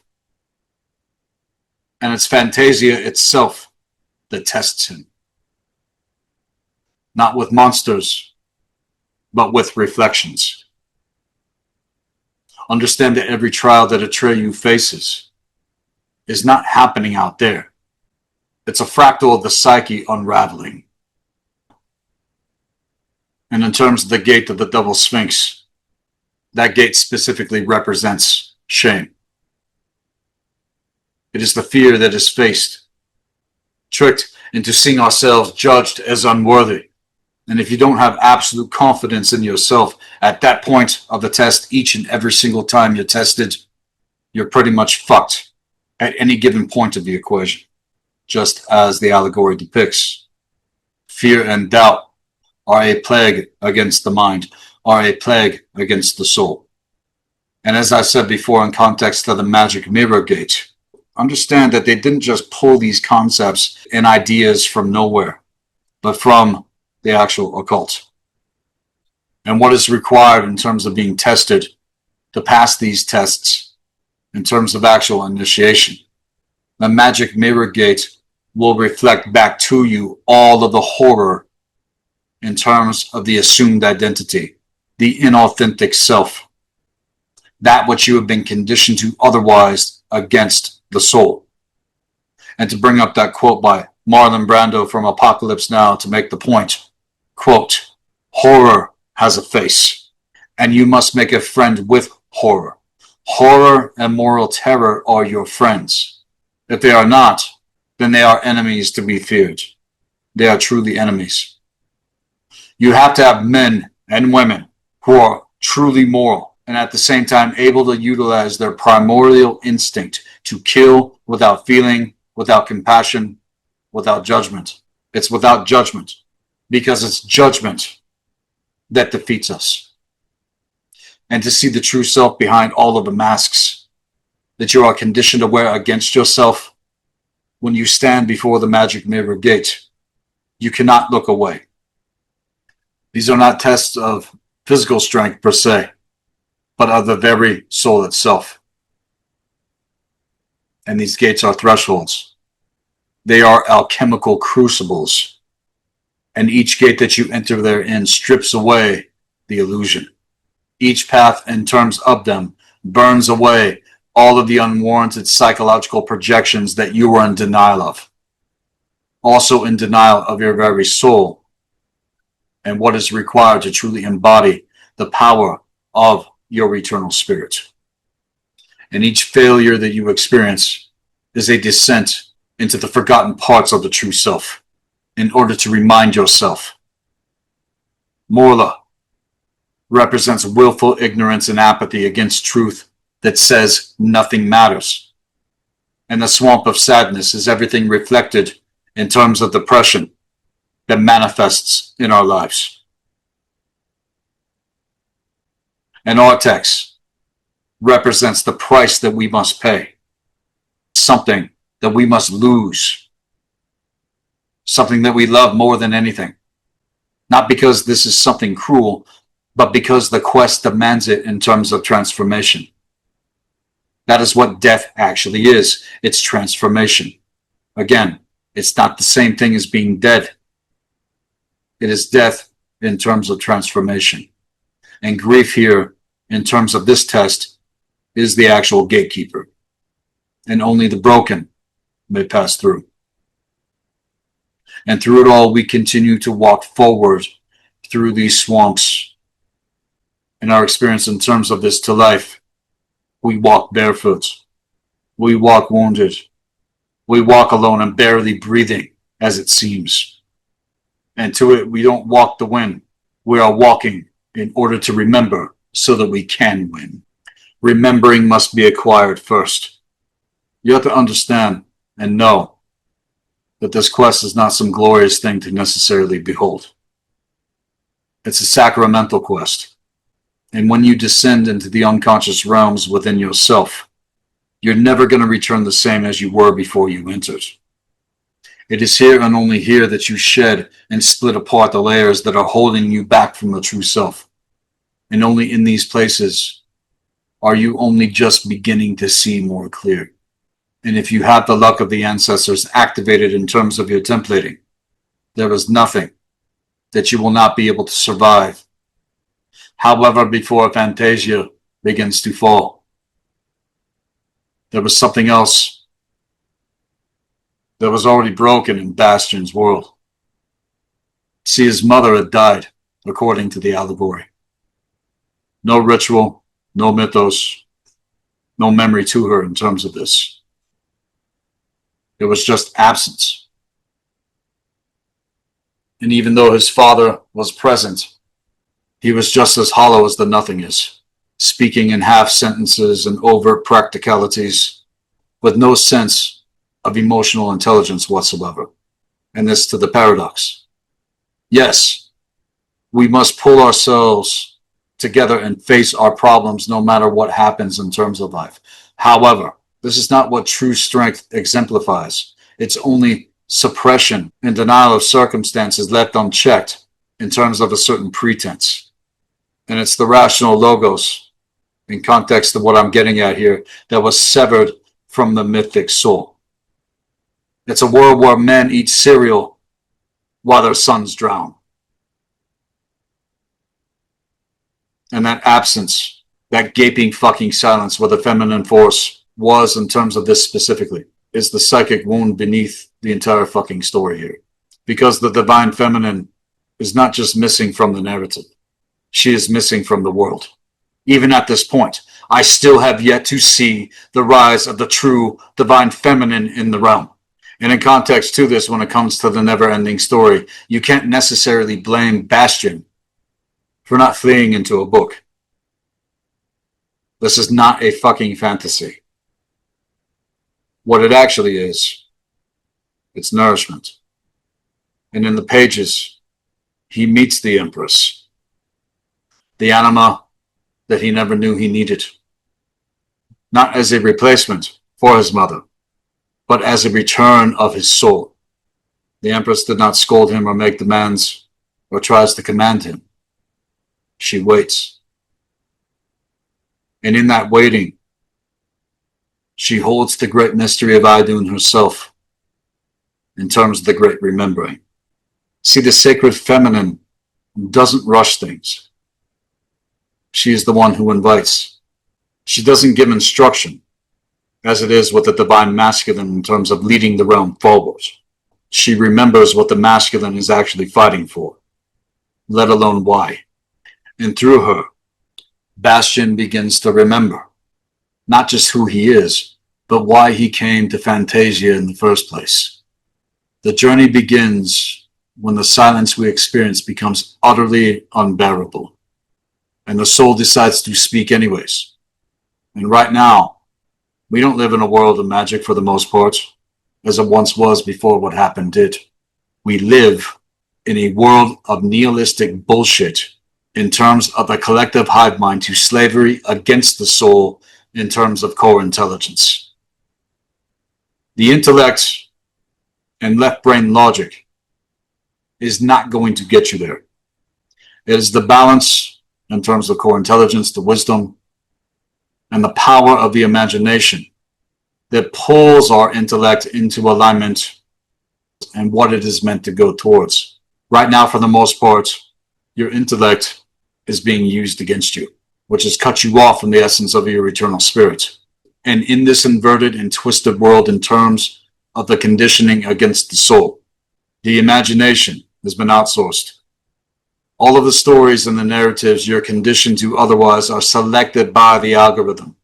Speaker 1: And it's Fantasia itself that tests him. Not with monsters, but with reflections. Understand that every trial that Atreyu faces is not happening out there. It's a fractal of the psyche unraveling. And in terms of the gate of the double sphinx, that gate specifically represents shame. It is the fear that is faced, tricked into seeing ourselves judged as unworthy. And if you don't have absolute confidence in yourself at that point of the test, each and every single time you're tested, you're pretty much fucked at any given point of the equation, just as the allegory depicts. Fear and doubt are a plague against the mind, are a plague against the soul. And as I said before in context of the magic mirror gate, understand that they didn't just pull these concepts and ideas from nowhere, but from the actual occult. And what is required in terms of being tested to pass these tests in terms of actual initiation. The magic mirror gate will reflect back to you all of the horror in terms of the assumed identity, the inauthentic self, that which you have been conditioned to otherwise against the soul. And to bring up that quote by Marlon Brando from Apocalypse Now to make the point, quote, horror has a face, and you must make a friend with horror. Horror and moral terror are your friends. If they are not, then they are enemies to be feared. They are truly enemies. You have to have men and women who are truly moral and at the same time able to utilize their primordial instinct to kill without feeling, without compassion, without judgment. It's without judgment because it's judgment that defeats us. And to see the true self behind all of the masks that you are conditioned to wear against yourself, when you stand before the magic mirror gate, you cannot look away. These are not tests of physical strength per se, but of the very soul itself. And these gates are thresholds. They are alchemical crucibles. And each gate that you enter therein strips away the illusion. Each path in terms of them burns away all of the unwarranted psychological projections that you are in denial of. Also in denial of your very soul and what is required to truly embody the power of your eternal spirit. And each failure that you experience is a descent into the forgotten parts of the true self in order to remind yourself. Morla represents willful ignorance and apathy against truth that says nothing matters. And the swamp of sadness is everything reflected in terms of depression that manifests in our lives. And Artex represents the price that we must pay, something that we must lose, something that we love more than anything. Not because this is something cruel, but because the quest demands it in terms of transformation. That is what death actually is. It's transformation. Again, it's not the same thing as being dead. It is death in terms of transformation. And grief here, in terms of this test, is the actual gatekeeper. And only the broken may pass through. And through it all, we continue to walk forward through these swamps. In our experience in terms of this to life, we walk barefoot. We walk wounded. We walk alone and barely breathing, as it seems. And to it, we don't walk to win. We are walking in order to remember so that we can win. Remembering must be acquired first. You have to understand and know that this quest is not some glorious thing to necessarily behold. It's a sacramental quest. And when you descend into the unconscious realms within yourself, you're never going to return the same as you were before you entered. It is here and only here that you shed and split apart the layers that are holding you back from the true self. And only in these places are you only just beginning to see more clear. And if you have the luck of the ancestors activated in terms of your templating, there is nothing that you will not be able to survive. However, before Fantasia begins to fall, there was something else that was already broken in Bastion's world. See, his mother had died, according to the allegory. No ritual, no mythos, no memory to her in terms of this. It was just absence. And even though his father was present, he was just as hollow as the nothing is, speaking in half sentences and overt practicalities, with no sense of emotional intelligence whatsoever. And this to the paradox. Yes, we must pull ourselves together and face our problems no matter what happens in terms of life. However, this is not what true strength exemplifies. It's only suppression and denial of circumstances left unchecked in terms of a certain pretense. And it's the rational logos, in context of what I'm getting at here, that was severed from the mythic soul. It's a world where men eat cereal while their sons drown. And that absence, that gaping fucking silence where the feminine force was in terms of this specifically, is the psychic wound beneath the entire fucking story here. Because the divine feminine is not just missing from the narrative. She is missing from the world. Even at this point, I still have yet to see the rise of the true divine feminine in the realm. And in context to this, when it comes to the never-ending story, you can't necessarily blame Bastion for not fleeing into a book. This is not a fucking fantasy. What it actually is, it's nourishment. And in the pages, he meets the Empress, the anima that he never knew he needed. Not as a replacement for his mother, but as a return of his soul. The Empress did not scold him or make demands or tries to command him. She waits. And in that waiting, she holds the great mystery of Idun herself in terms of the great remembering. See, the sacred feminine doesn't rush things. She is the one who invites. She doesn't give instruction, as it is with the divine masculine in terms of leading the realm forward. She remembers what the masculine is actually fighting for, let alone why. And through her, Bastion begins to remember not just who he is, but why he came to Fantasia in the first place. The journey begins when the silence we experience becomes utterly unbearable, and the soul decides to speak anyways. And right now, we don't live in a world of magic for the most part, as it once was before what happened did. We live in a world of nihilistic bullshit in terms of a collective hive mind to slavery against the soul in terms of core intelligence. The intellect and left brain logic is not going to get you there. It is the balance in terms of core intelligence, the wisdom, and the power of the imagination that pulls our intellect into alignment and what it is meant to go towards. Right now, for the most part, your intellect is being used against you, which has cut you off from the essence of your eternal spirit. And in this inverted and twisted world in terms of the conditioning against the soul, the imagination has been outsourced. All of the stories and the narratives you're conditioned to otherwise are selected by the algorithm.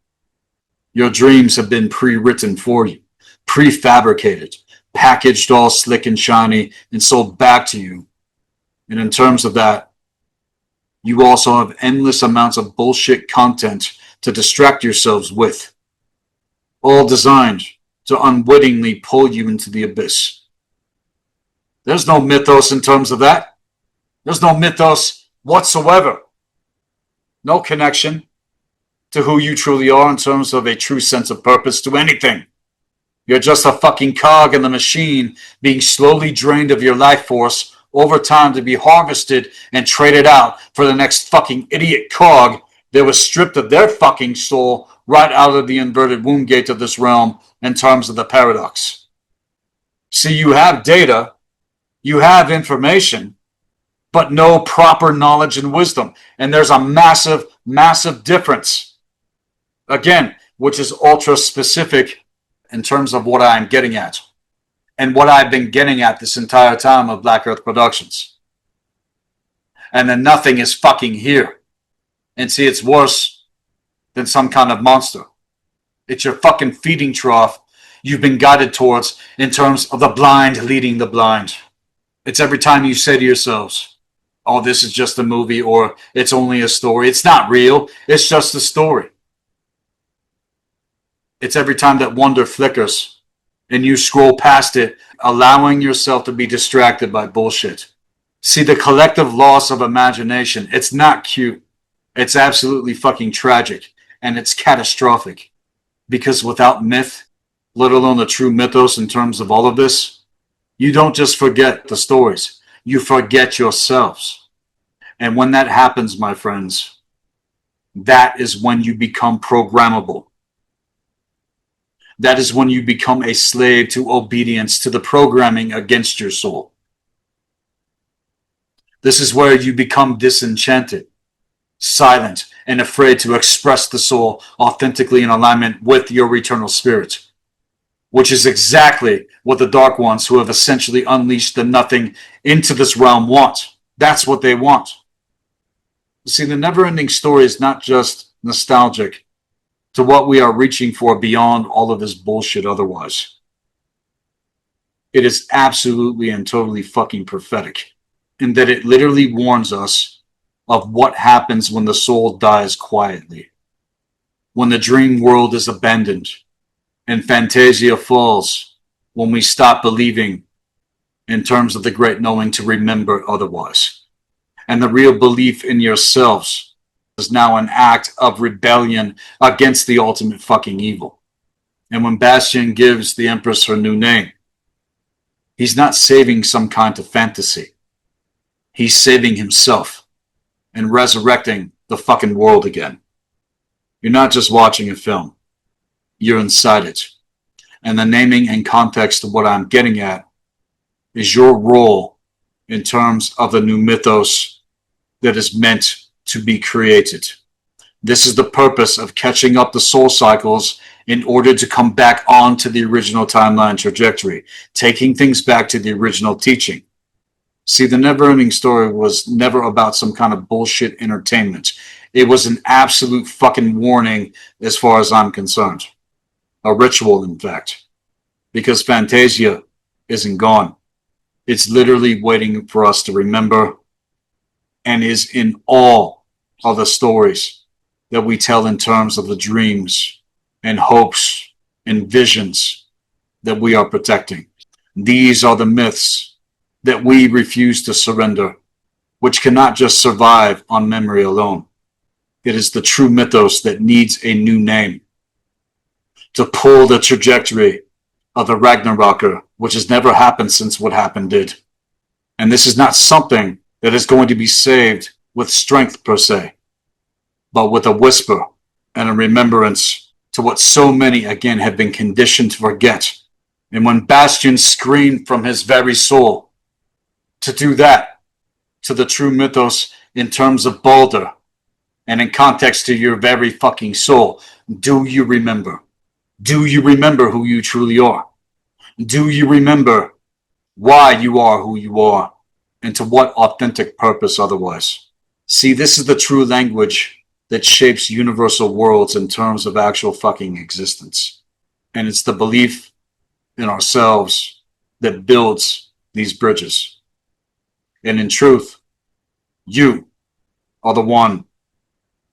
Speaker 1: Your dreams have been pre-written for you, prefabricated, packaged all slick and shiny, and sold back to you. And in terms of that, you also have endless amounts of bullshit content to distract yourselves with, all designed to unwittingly pull you into the abyss. There's no mythos in terms of that. There's no mythos whatsoever. No connection to who you truly are in terms of a true sense of purpose to anything. You're just a fucking cog in the machine being slowly drained of your life force over time to be harvested and traded out for the next fucking idiot cog that was stripped of their fucking soul right out of the inverted womb gate of this realm in terms of the paradox. See, you have data, you have information, but no proper knowledge and wisdom. And there's a massive, massive difference. Again, which is ultra specific in terms of what I'm getting at. And what I've been getting at this entire time of Black Earth Productions. And then nothing is fucking here. And see, it's worse than some kind of monster. It's your fucking feeding trough you've been guided towards in terms of the blind leading the blind. It's every time you say to yourselves, oh, this is just a movie, or it's only a story. It's not real. It's just a story. It's every time that wonder flickers and you scroll past it, allowing yourself to be distracted by bullshit. See, the collective loss of imagination, it's not cute. It's absolutely fucking tragic, and it's catastrophic. Because without myth, let alone the true mythos in terms of all of this, you don't just forget the stories, you forget yourselves. And when that happens, my friends, that is when you become programmable. That is when you become a slave to obedience to the programming against your soul. This is where you become disenchanted, silent, and afraid to express the soul authentically in alignment with your eternal spirit, which is exactly what the Dark Ones who have essentially unleashed the nothing into this realm want. That's what they want. See, the never-ending story is not just nostalgic to what we are reaching for beyond all of this bullshit otherwise. It is absolutely and totally fucking prophetic, in that it literally warns us of what happens when the soul dies quietly, when the dream world is abandoned, and fantasia falls, when we stop believing in terms of the great knowing to remember otherwise. And the real belief in yourselves is now an act of rebellion against the ultimate fucking evil. And when Bastion gives the Empress her new name, he's not saving some kind of fantasy. He's saving himself and resurrecting the fucking world again. You're not just watching a film. You're inside it. And the naming and context of what I'm getting at is your role in terms of the new mythos that is meant to be created. This is the purpose of catching up the soul cycles in order to come back onto the original timeline trajectory, taking things back to the original teaching. See, the never-ending story was never about some kind of bullshit entertainment. It was an absolute fucking warning as far as I'm concerned. A ritual, in fact. Because Fantasia isn't gone. It's literally waiting for us to remember and is in all of the stories that we tell in terms of the dreams and hopes and visions that we are protecting. These are the myths that we refuse to surrender, which cannot just survive on memory alone. It is the true mythos that needs a new name to pull the trajectory of the Ragnaroker, which has never happened since what happened did. And this is not something that is going to be saved with strength per se, but with a whisper and a remembrance to what so many, again, have been conditioned to forget. And when Bastion screamed from his very soul to do that to the true mythos in terms of Balder and in context to your very fucking soul, do you remember? Do you remember who you truly are? Do you remember why you are who you are and to what authentic purpose otherwise? See, this is the true language that shapes universal worlds in terms of actual fucking existence. And it's the belief in ourselves that builds these bridges. And in truth, you are the one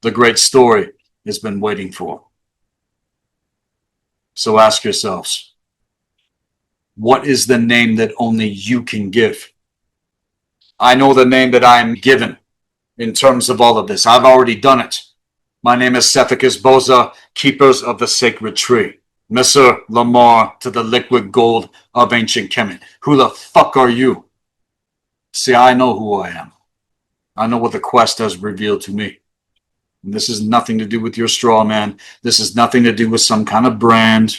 Speaker 1: the great story has been waiting for. So ask yourselves, what is the name that only you can give? I know the name that I am given in terms of all of this. I've already done it. My name is Sethikus Boza, Keepers of the Sacred Tree. Mr. Lamar to the liquid gold of ancient Kemet. Who the fuck are you? See, I know who I am. I know what the quest has revealed to me. And this has nothing to do with your straw man. This has nothing to do with some kind of brand.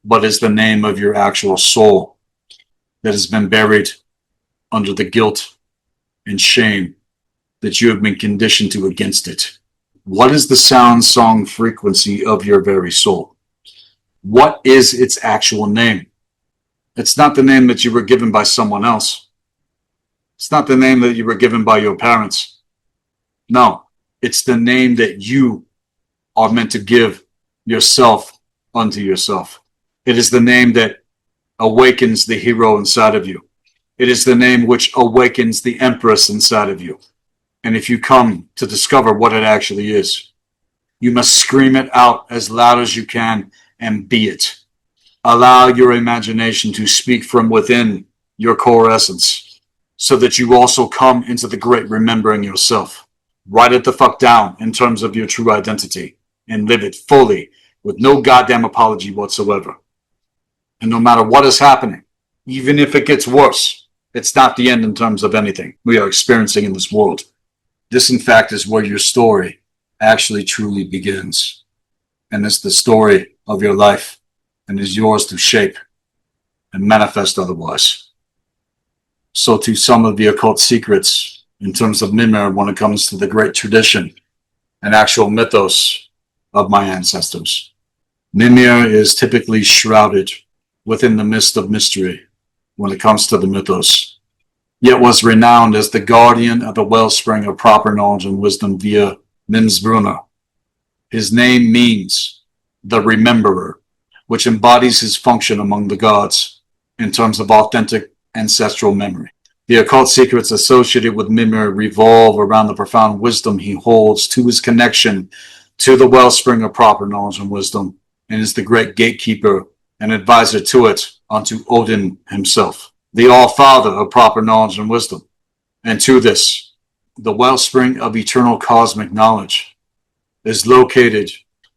Speaker 1: but is the name of your actual soul that has been buried under the guilt and shame that you have been conditioned to against it. What is the sound song frequency of your very soul? What is its actual name? It's not the name that you were given by someone else. It's not the name that you were given by your parents. No, it's the name that you are meant to give yourself unto yourself. It is the name that awakens the hero inside of you. It is the name which awakens the empress inside of you. And if you come to discover what it actually is, you must scream it out as loud as you can and be it. Allow your imagination to speak from within your core essence so that you also come into the great remembering yourself. Write it the fuck down in terms of your true identity and live it fully with no goddamn apology whatsoever. And no matter what is happening, even if it gets worse, it's not the end in terms of anything we are experiencing in this world. This, in fact, is where your story actually truly begins. And it's the story of your life and is yours to shape and manifest otherwise. So to some of the occult secrets in terms of Mimir when it comes to the great tradition and actual mythos of my ancestors. Mimir is typically shrouded within the mist of mystery when it comes to the mythos, yet was renowned as the guardian of the wellspring of proper knowledge and wisdom via Mimsbrunner. His name means the rememberer, which embodies his function among the gods in terms of authentic ancestral memory. The occult secrets associated with Mimir revolve around the profound wisdom he holds to his connection to the wellspring of proper knowledge and wisdom, and is the great gatekeeper and advisor to it unto Odin himself, the all-father of proper knowledge and wisdom. And to this, the wellspring of eternal cosmic knowledge is located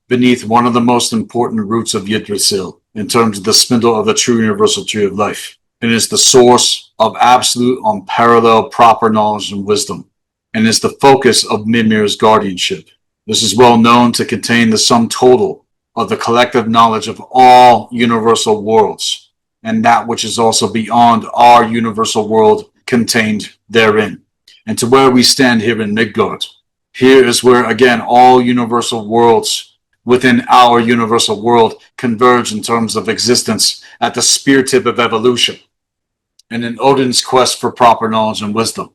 Speaker 1: beneath one of the most important roots of Yggdrasil in terms of the spindle of the true universal tree of life. It is the source of absolute, unparalleled, proper knowledge and wisdom, and is the focus of Mimir's guardianship. This is well known to contain the sum total of the collective knowledge of all universal worlds, and that which is also beyond our universal world contained therein. And to where we stand here in Midgard, here is where, again, all universal worlds within our universal world converge in terms of existence at the spear tip of evolution, and in Odin's quest for proper knowledge and wisdom.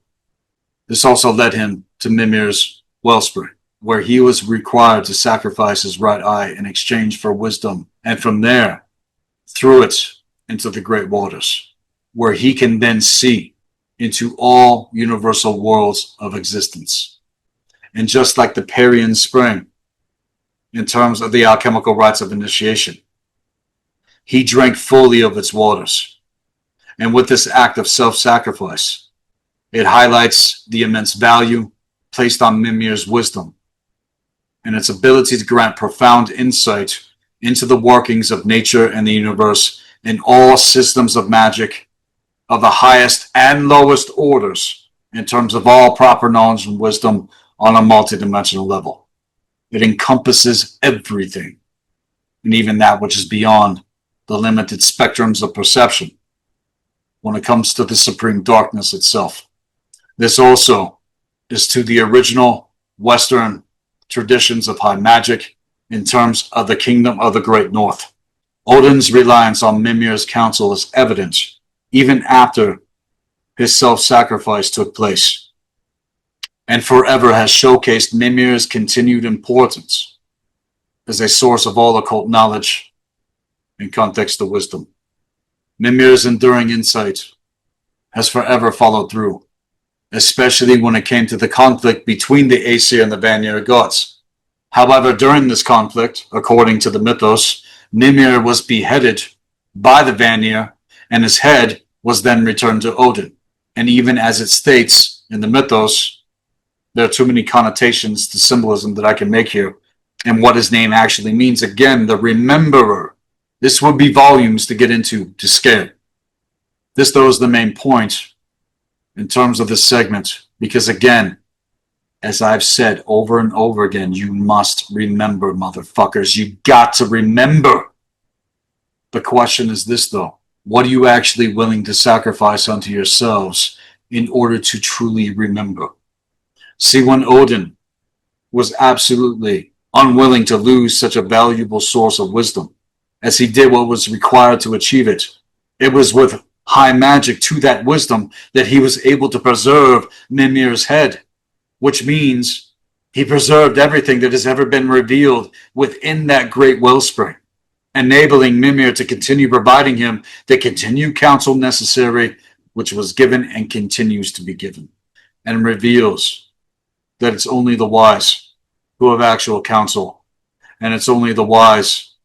Speaker 1: This also led him to Mimir's wellspring, where he was required to sacrifice his right eye in exchange for wisdom, and from there, through it into the great waters, where he can then see into all universal worlds of existence. And just like the Parian spring, in terms of the alchemical rites of initiation, he drank fully of its waters. And with this act of self-sacrifice, it highlights the immense value placed on Mimir's wisdom and its ability to grant profound insight into the workings of nature and the universe in all systems of magic of the highest and lowest orders in terms of all proper knowledge and wisdom on a multidimensional level. It encompasses everything, and even that which is beyond the limited spectrums of perception when it comes to the supreme darkness itself. This also is to the original Western traditions of high magic in terms of the kingdom of the Great North. Odin's reliance on Mimir's counsel is evident even after his self-sacrifice took place, and forever has showcased Mimir's continued importance as a source of all occult knowledge and context of wisdom. Mimir's enduring insight has forever followed through, especially when it came to the conflict between the Aesir and the Vanir gods. However, during this conflict, according to the mythos, Mimir was beheaded by the Vanir, and his head was then returned to Odin. And even as it states in the mythos, there are too many connotations to symbolism that I can make here, and what his name actually means. Again, the rememberer. This would be volumes to get into to scale. This, though, is the main point in terms of this segment, because again, as I've said over and over again, you must remember, motherfuckers. You got to remember The question is this, though. What are you actually willing to sacrifice unto yourselves in order to truly remember? See, when Odin was absolutely unwilling to lose such a valuable source of wisdom, as he did what was required to achieve it, it was with high magic to that wisdom that he was able to preserve Mimir's head, which means he preserved everything that has ever been revealed within that great wellspring, enabling Mimir to continue providing him the continued counsel necessary, which was given and continues to be given, and reveals that it's only the wise who have actual counsel, and it's only the wise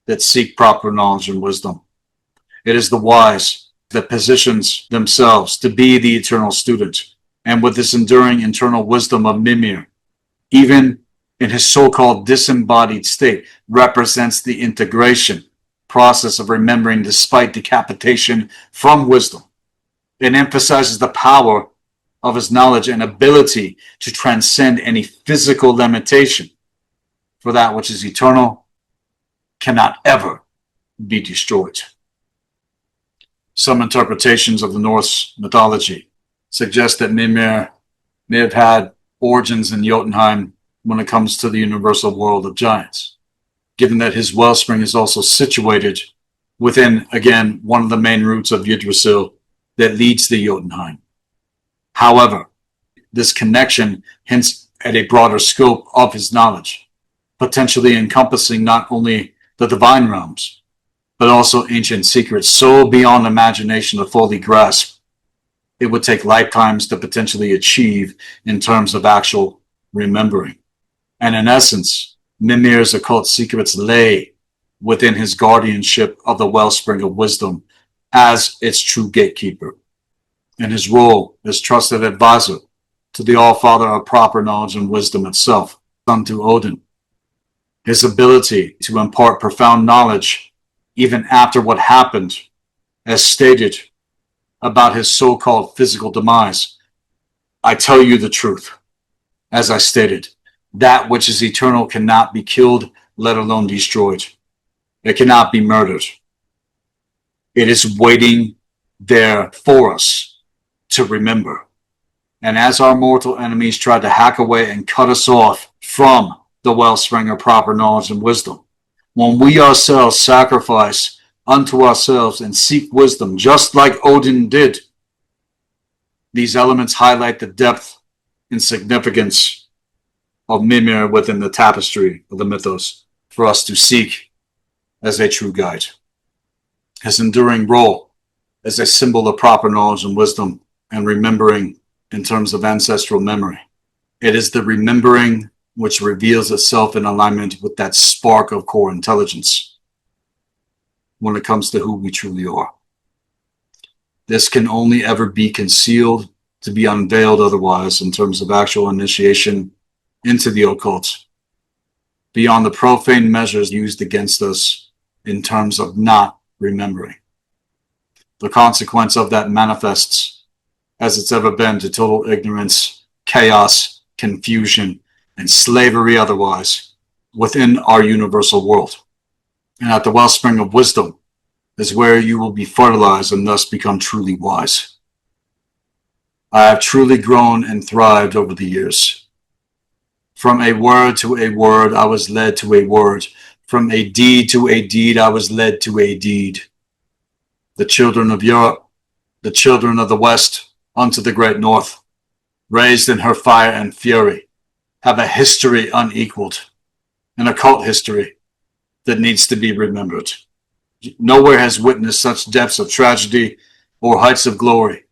Speaker 1: that seek proper knowledge and wisdom. It is the wise that positions themselves to be the eternal student, and with this enduring internal wisdom of Mimir, even in his so-called disembodied state, represents the integration process of remembering despite decapitation from wisdom. It emphasizes the power of his knowledge and ability to transcend any physical limitation, for that which is eternal cannot ever be destroyed. Some interpretations of the Norse mythology suggest that Mimir may have had origins in Jotunheim when it comes to the universal world of giants, given that his wellspring is also situated within, again, one of the main routes of Yggdrasil that leads to Jotunheim. However, this connection hints at a broader scope of his knowledge, potentially encompassing not only the divine realms, but also ancient secrets so beyond imagination to fully grasp, it would take lifetimes to potentially achieve in terms of actual remembering. And in essence, Mimir's occult secrets lay within his guardianship of the wellspring of wisdom as its true gatekeeper, and his role as trusted advisor to the All-Father of proper knowledge and wisdom itself, unto Odin. His ability to impart profound knowledge even after what happened, as stated about his so-called physical demise. I tell you the truth. As I stated, that which is eternal cannot be killed, let alone destroyed. It cannot be murdered. It is waiting there for us to remember. And as our mortal enemies try to hack away and cut us off from the wellspring of proper knowledge and wisdom, when we ourselves sacrifice unto ourselves and seek wisdom, just like Odin did, these elements highlight the depth and significance of Mimir within the tapestry of the mythos for us to seek as a true guide. His enduring role as a symbol of proper knowledge and wisdom and remembering in terms of ancestral memory. It is the remembering which reveals itself in alignment with that spark of core intelligence when it comes to who we truly are. This can only ever be concealed to be unveiled otherwise in terms of actual initiation into the occult, beyond the profane measures used against us in terms of not remembering. The consequence of that manifests, as it's ever been, to total ignorance, chaos, confusion, and slavery otherwise within our universal world. And at the wellspring of wisdom is where you will be fertilized and thus become truly wise. I have truly grown and thrived over the years. From a word to a word, I was led to a word. From a deed to a deed, I was led to a deed. The children of Europe, the children of the West, unto the great North, raised in her fire and fury, have a history unequaled, an occult history that needs to be remembered. Nowhere has witnessed such depths of tragedy or heights of glory,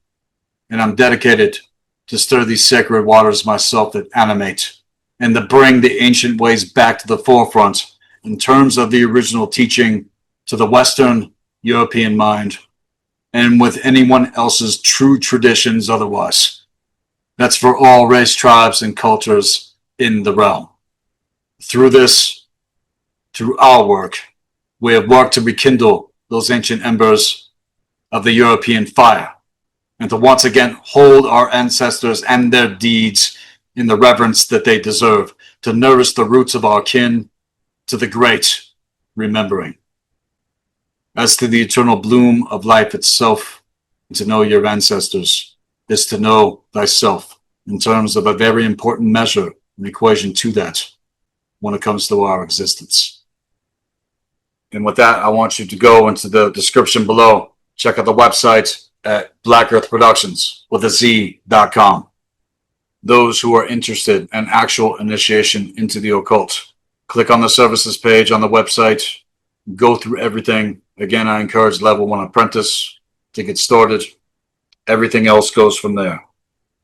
Speaker 1: and I'm dedicated to stir these sacred waters myself that animate and to bring the ancient ways back to the forefront in terms of the original teaching to the Western European mind and with anyone else's true traditions otherwise. That's for all race, tribes, and cultures in the realm. Through this, through our work, we have worked to rekindle those ancient embers of the European fire and to once again hold our ancestors and their deeds in the reverence that they deserve, to nourish the roots of our kin to the great remembering. As to the eternal bloom of life itself, to know your ancestors is to know thyself in terms of a very important measure, an equation to that when it comes to our existence. And with that, I want you to go into the description below. Check out the website at blackearthproductions with a Z.com. Those who are interested in actual initiation into the occult, click on the services page on the website, go through everything. Again, I encourage level 1 apprentice to get started. Everything else goes from there.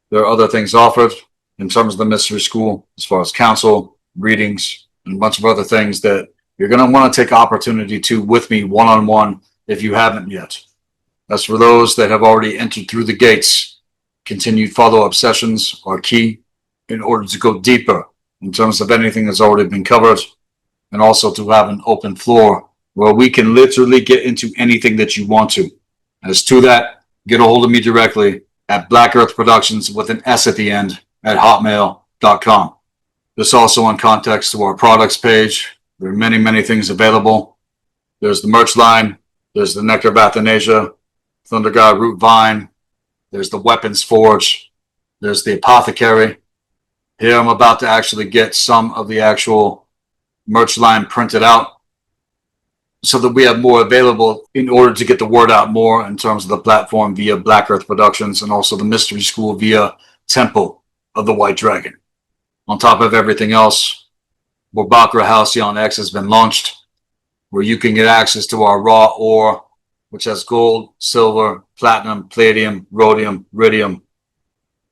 Speaker 1: There are other things offered in terms of the mystery school, as far as counsel, readings, and a bunch of other things that you're going to want to take opportunity to with me one-on-one if you haven't yet. As for those that have already entered through the gates, continued follow-up sessions are key in order to go deeper in terms of anything that's already been covered, and also to have an open floor where we can literally get into anything that you want to. As to that, get a hold of me directly at blackearthproductions with an S at the end at hotmail.com. This also in context to our products page. There are many, many things available. There's the merch line. There's the Nectar of Athanasia, Thunder God Root Vine. There's the Weapons Forge. There's the Apothecary. Here I'm about to actually get some of the actual merch line printed out so that we have more available in order to get the word out more in terms of the platform via Black Earth Productions and also the Mystery School via Temple of the White Dragon. On top of everything else, Borbakra Halcyon X has been launched, where you can get access to our raw ore, which has gold, silver, platinum, palladium, rhodium, iridium,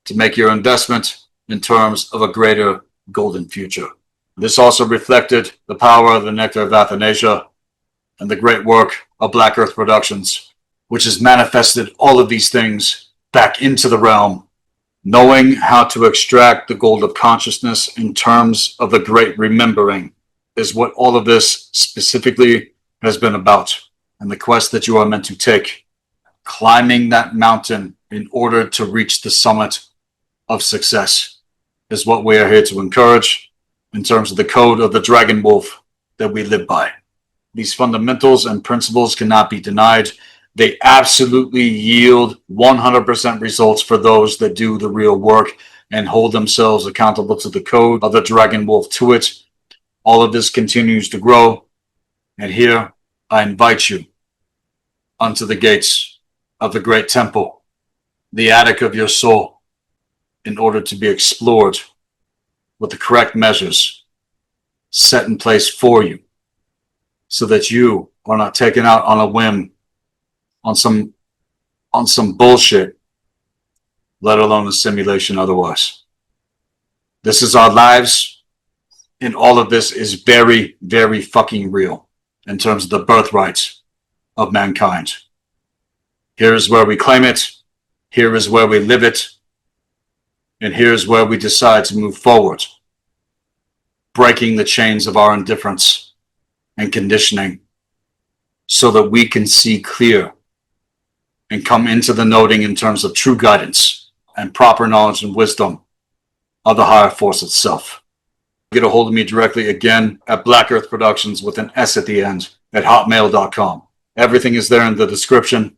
Speaker 1: to make your investment in terms of a greater golden future. This also reflected the power of the Nectar of Athanasia and the great work of Black Earth Productions, which has manifested all of these things back into the realm. Knowing how to extract the gold of consciousness in terms of the great remembering is what all of this specifically has been about, and the quest that you are meant to take. Climbing that mountain in order to reach the summit of success is what we are here to encourage in terms of the code of the Dragon Wolf that we live by. These fundamentals and principles cannot be denied. They absolutely yield 100% results for those that do the real work and hold themselves accountable to the code of the Dragon Wolf to it. All of this continues to grow. And here I invite you unto the gates of the great temple, the attic of your soul, in order to be explored with the correct measures set in place for you, so that you are not taken out on a whim on some bullshit, let alone a simulation otherwise. This is our lives, and all of this is very, very fucking real in terms of the birthright of mankind. Here is where we claim it, here is where we live it, and here's where we decide to move forward, breaking the chains of our indifference and conditioning so that we can see clear and come into the noting in terms of true guidance and proper knowledge and wisdom of the higher force itself. Get a hold of me directly again at Black Earth Productions with an S at the end at hotmail.com. Everything is there in the description.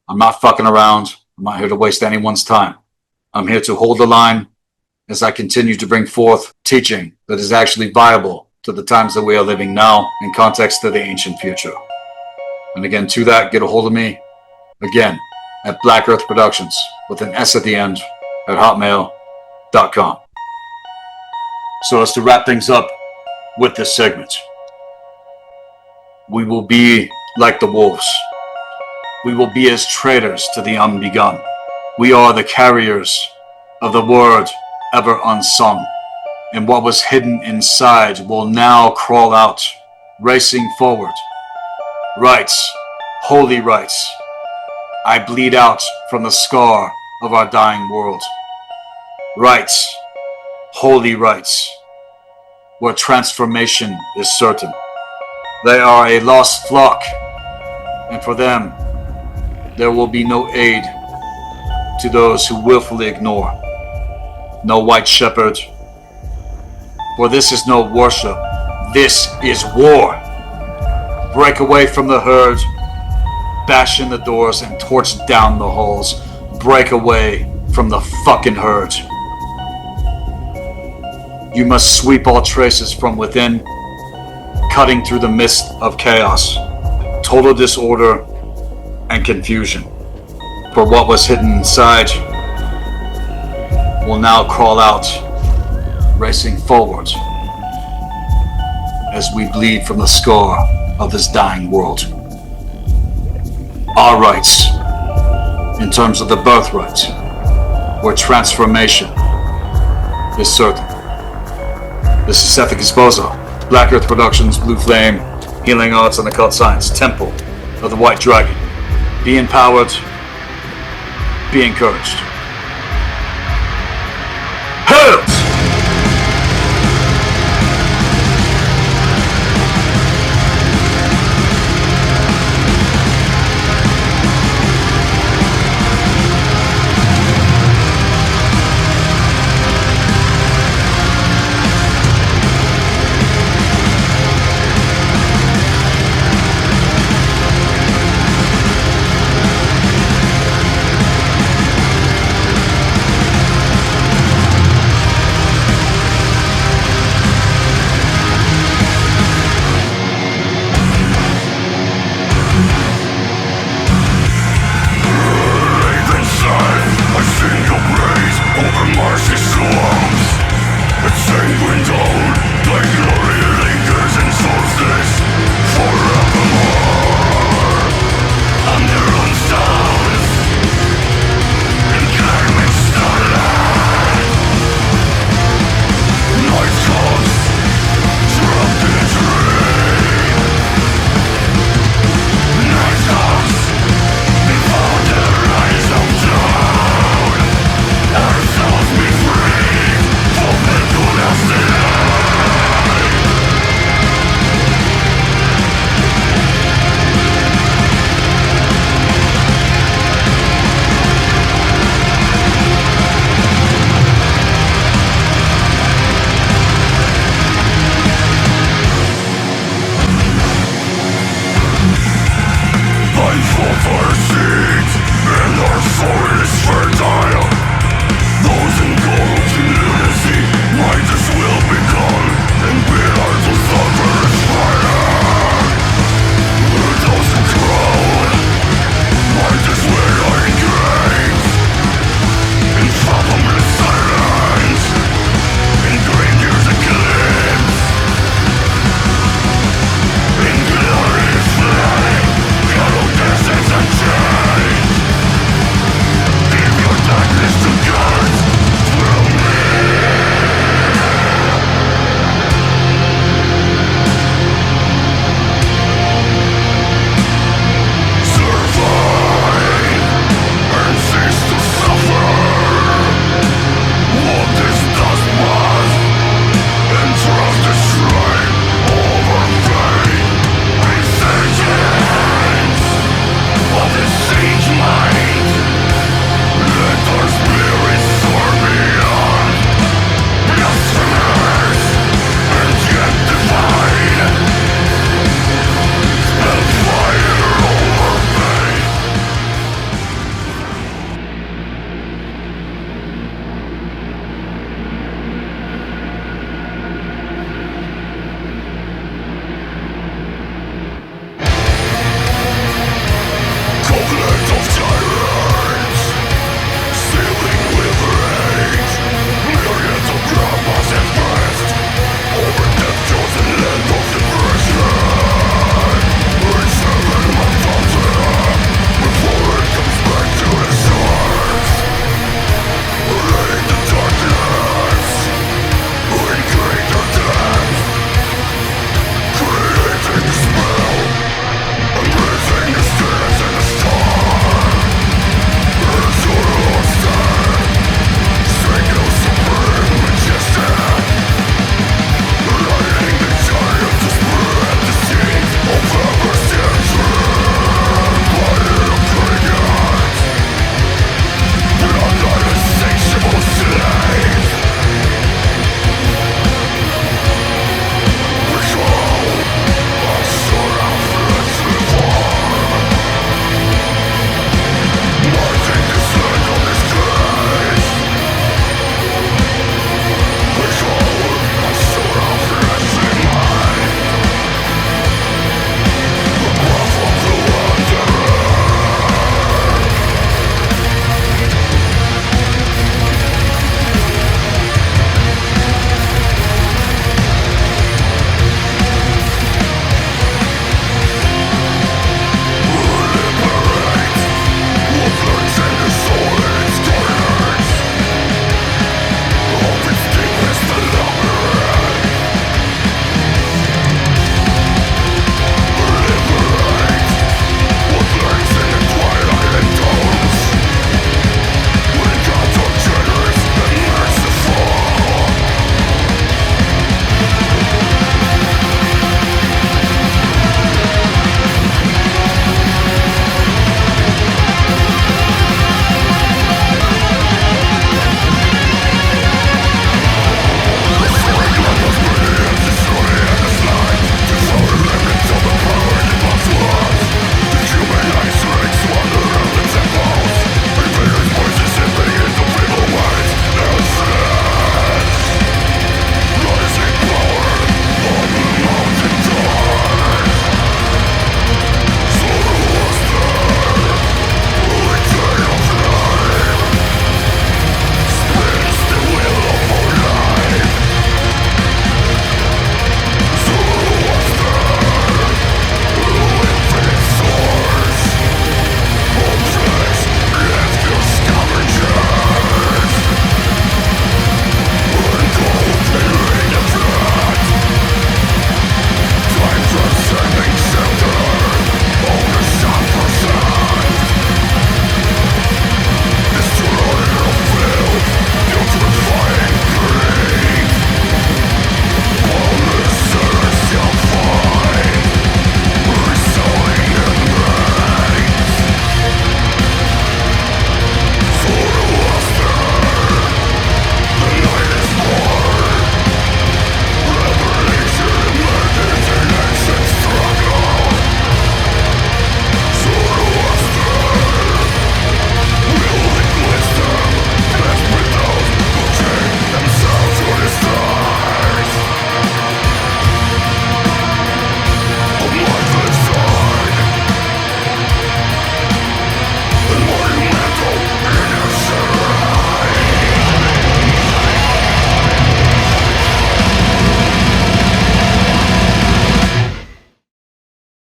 Speaker 1: I'm not fucking around. I'm not here to waste anyone's time. I'm here to hold the line as I continue to bring forth teaching that is actually viable to the times that we are living now in context to the ancient future. And again, to that, get a hold of me again at Black Earth Productions with an S at the end at hotmail.com. So as to wrap things up with this segment, we will be like the wolves. We will be as traitors to the unbegun. We are the carriers of the word ever unsung, and what was hidden inside will now crawl out, racing forward. Rights, holy rights, I bleed out from the scar of our dying world. Rights, holy rights, where transformation is certain. They are a lost flock, and for them, there will be no aid to those who willfully ignore. No white shepherd, for this is no worship, this is war. Break away from the herd bash in the doors and torch down the halls. Break away from the fucking herd. You must sweep all traces from within, cutting through the mist of chaos, total disorder, and confusion. For what was hidden inside will now crawl out, racing forward as we bleed from the scar of this dying world. Our rights, in terms of the birthright, where transformation is certain. This is Sethikus Boza, Black Earth Productions, Blue Flame, Healing Arts and Occult Science, Temple of the White Dragon. Be empowered, be encouraged. HAILZ!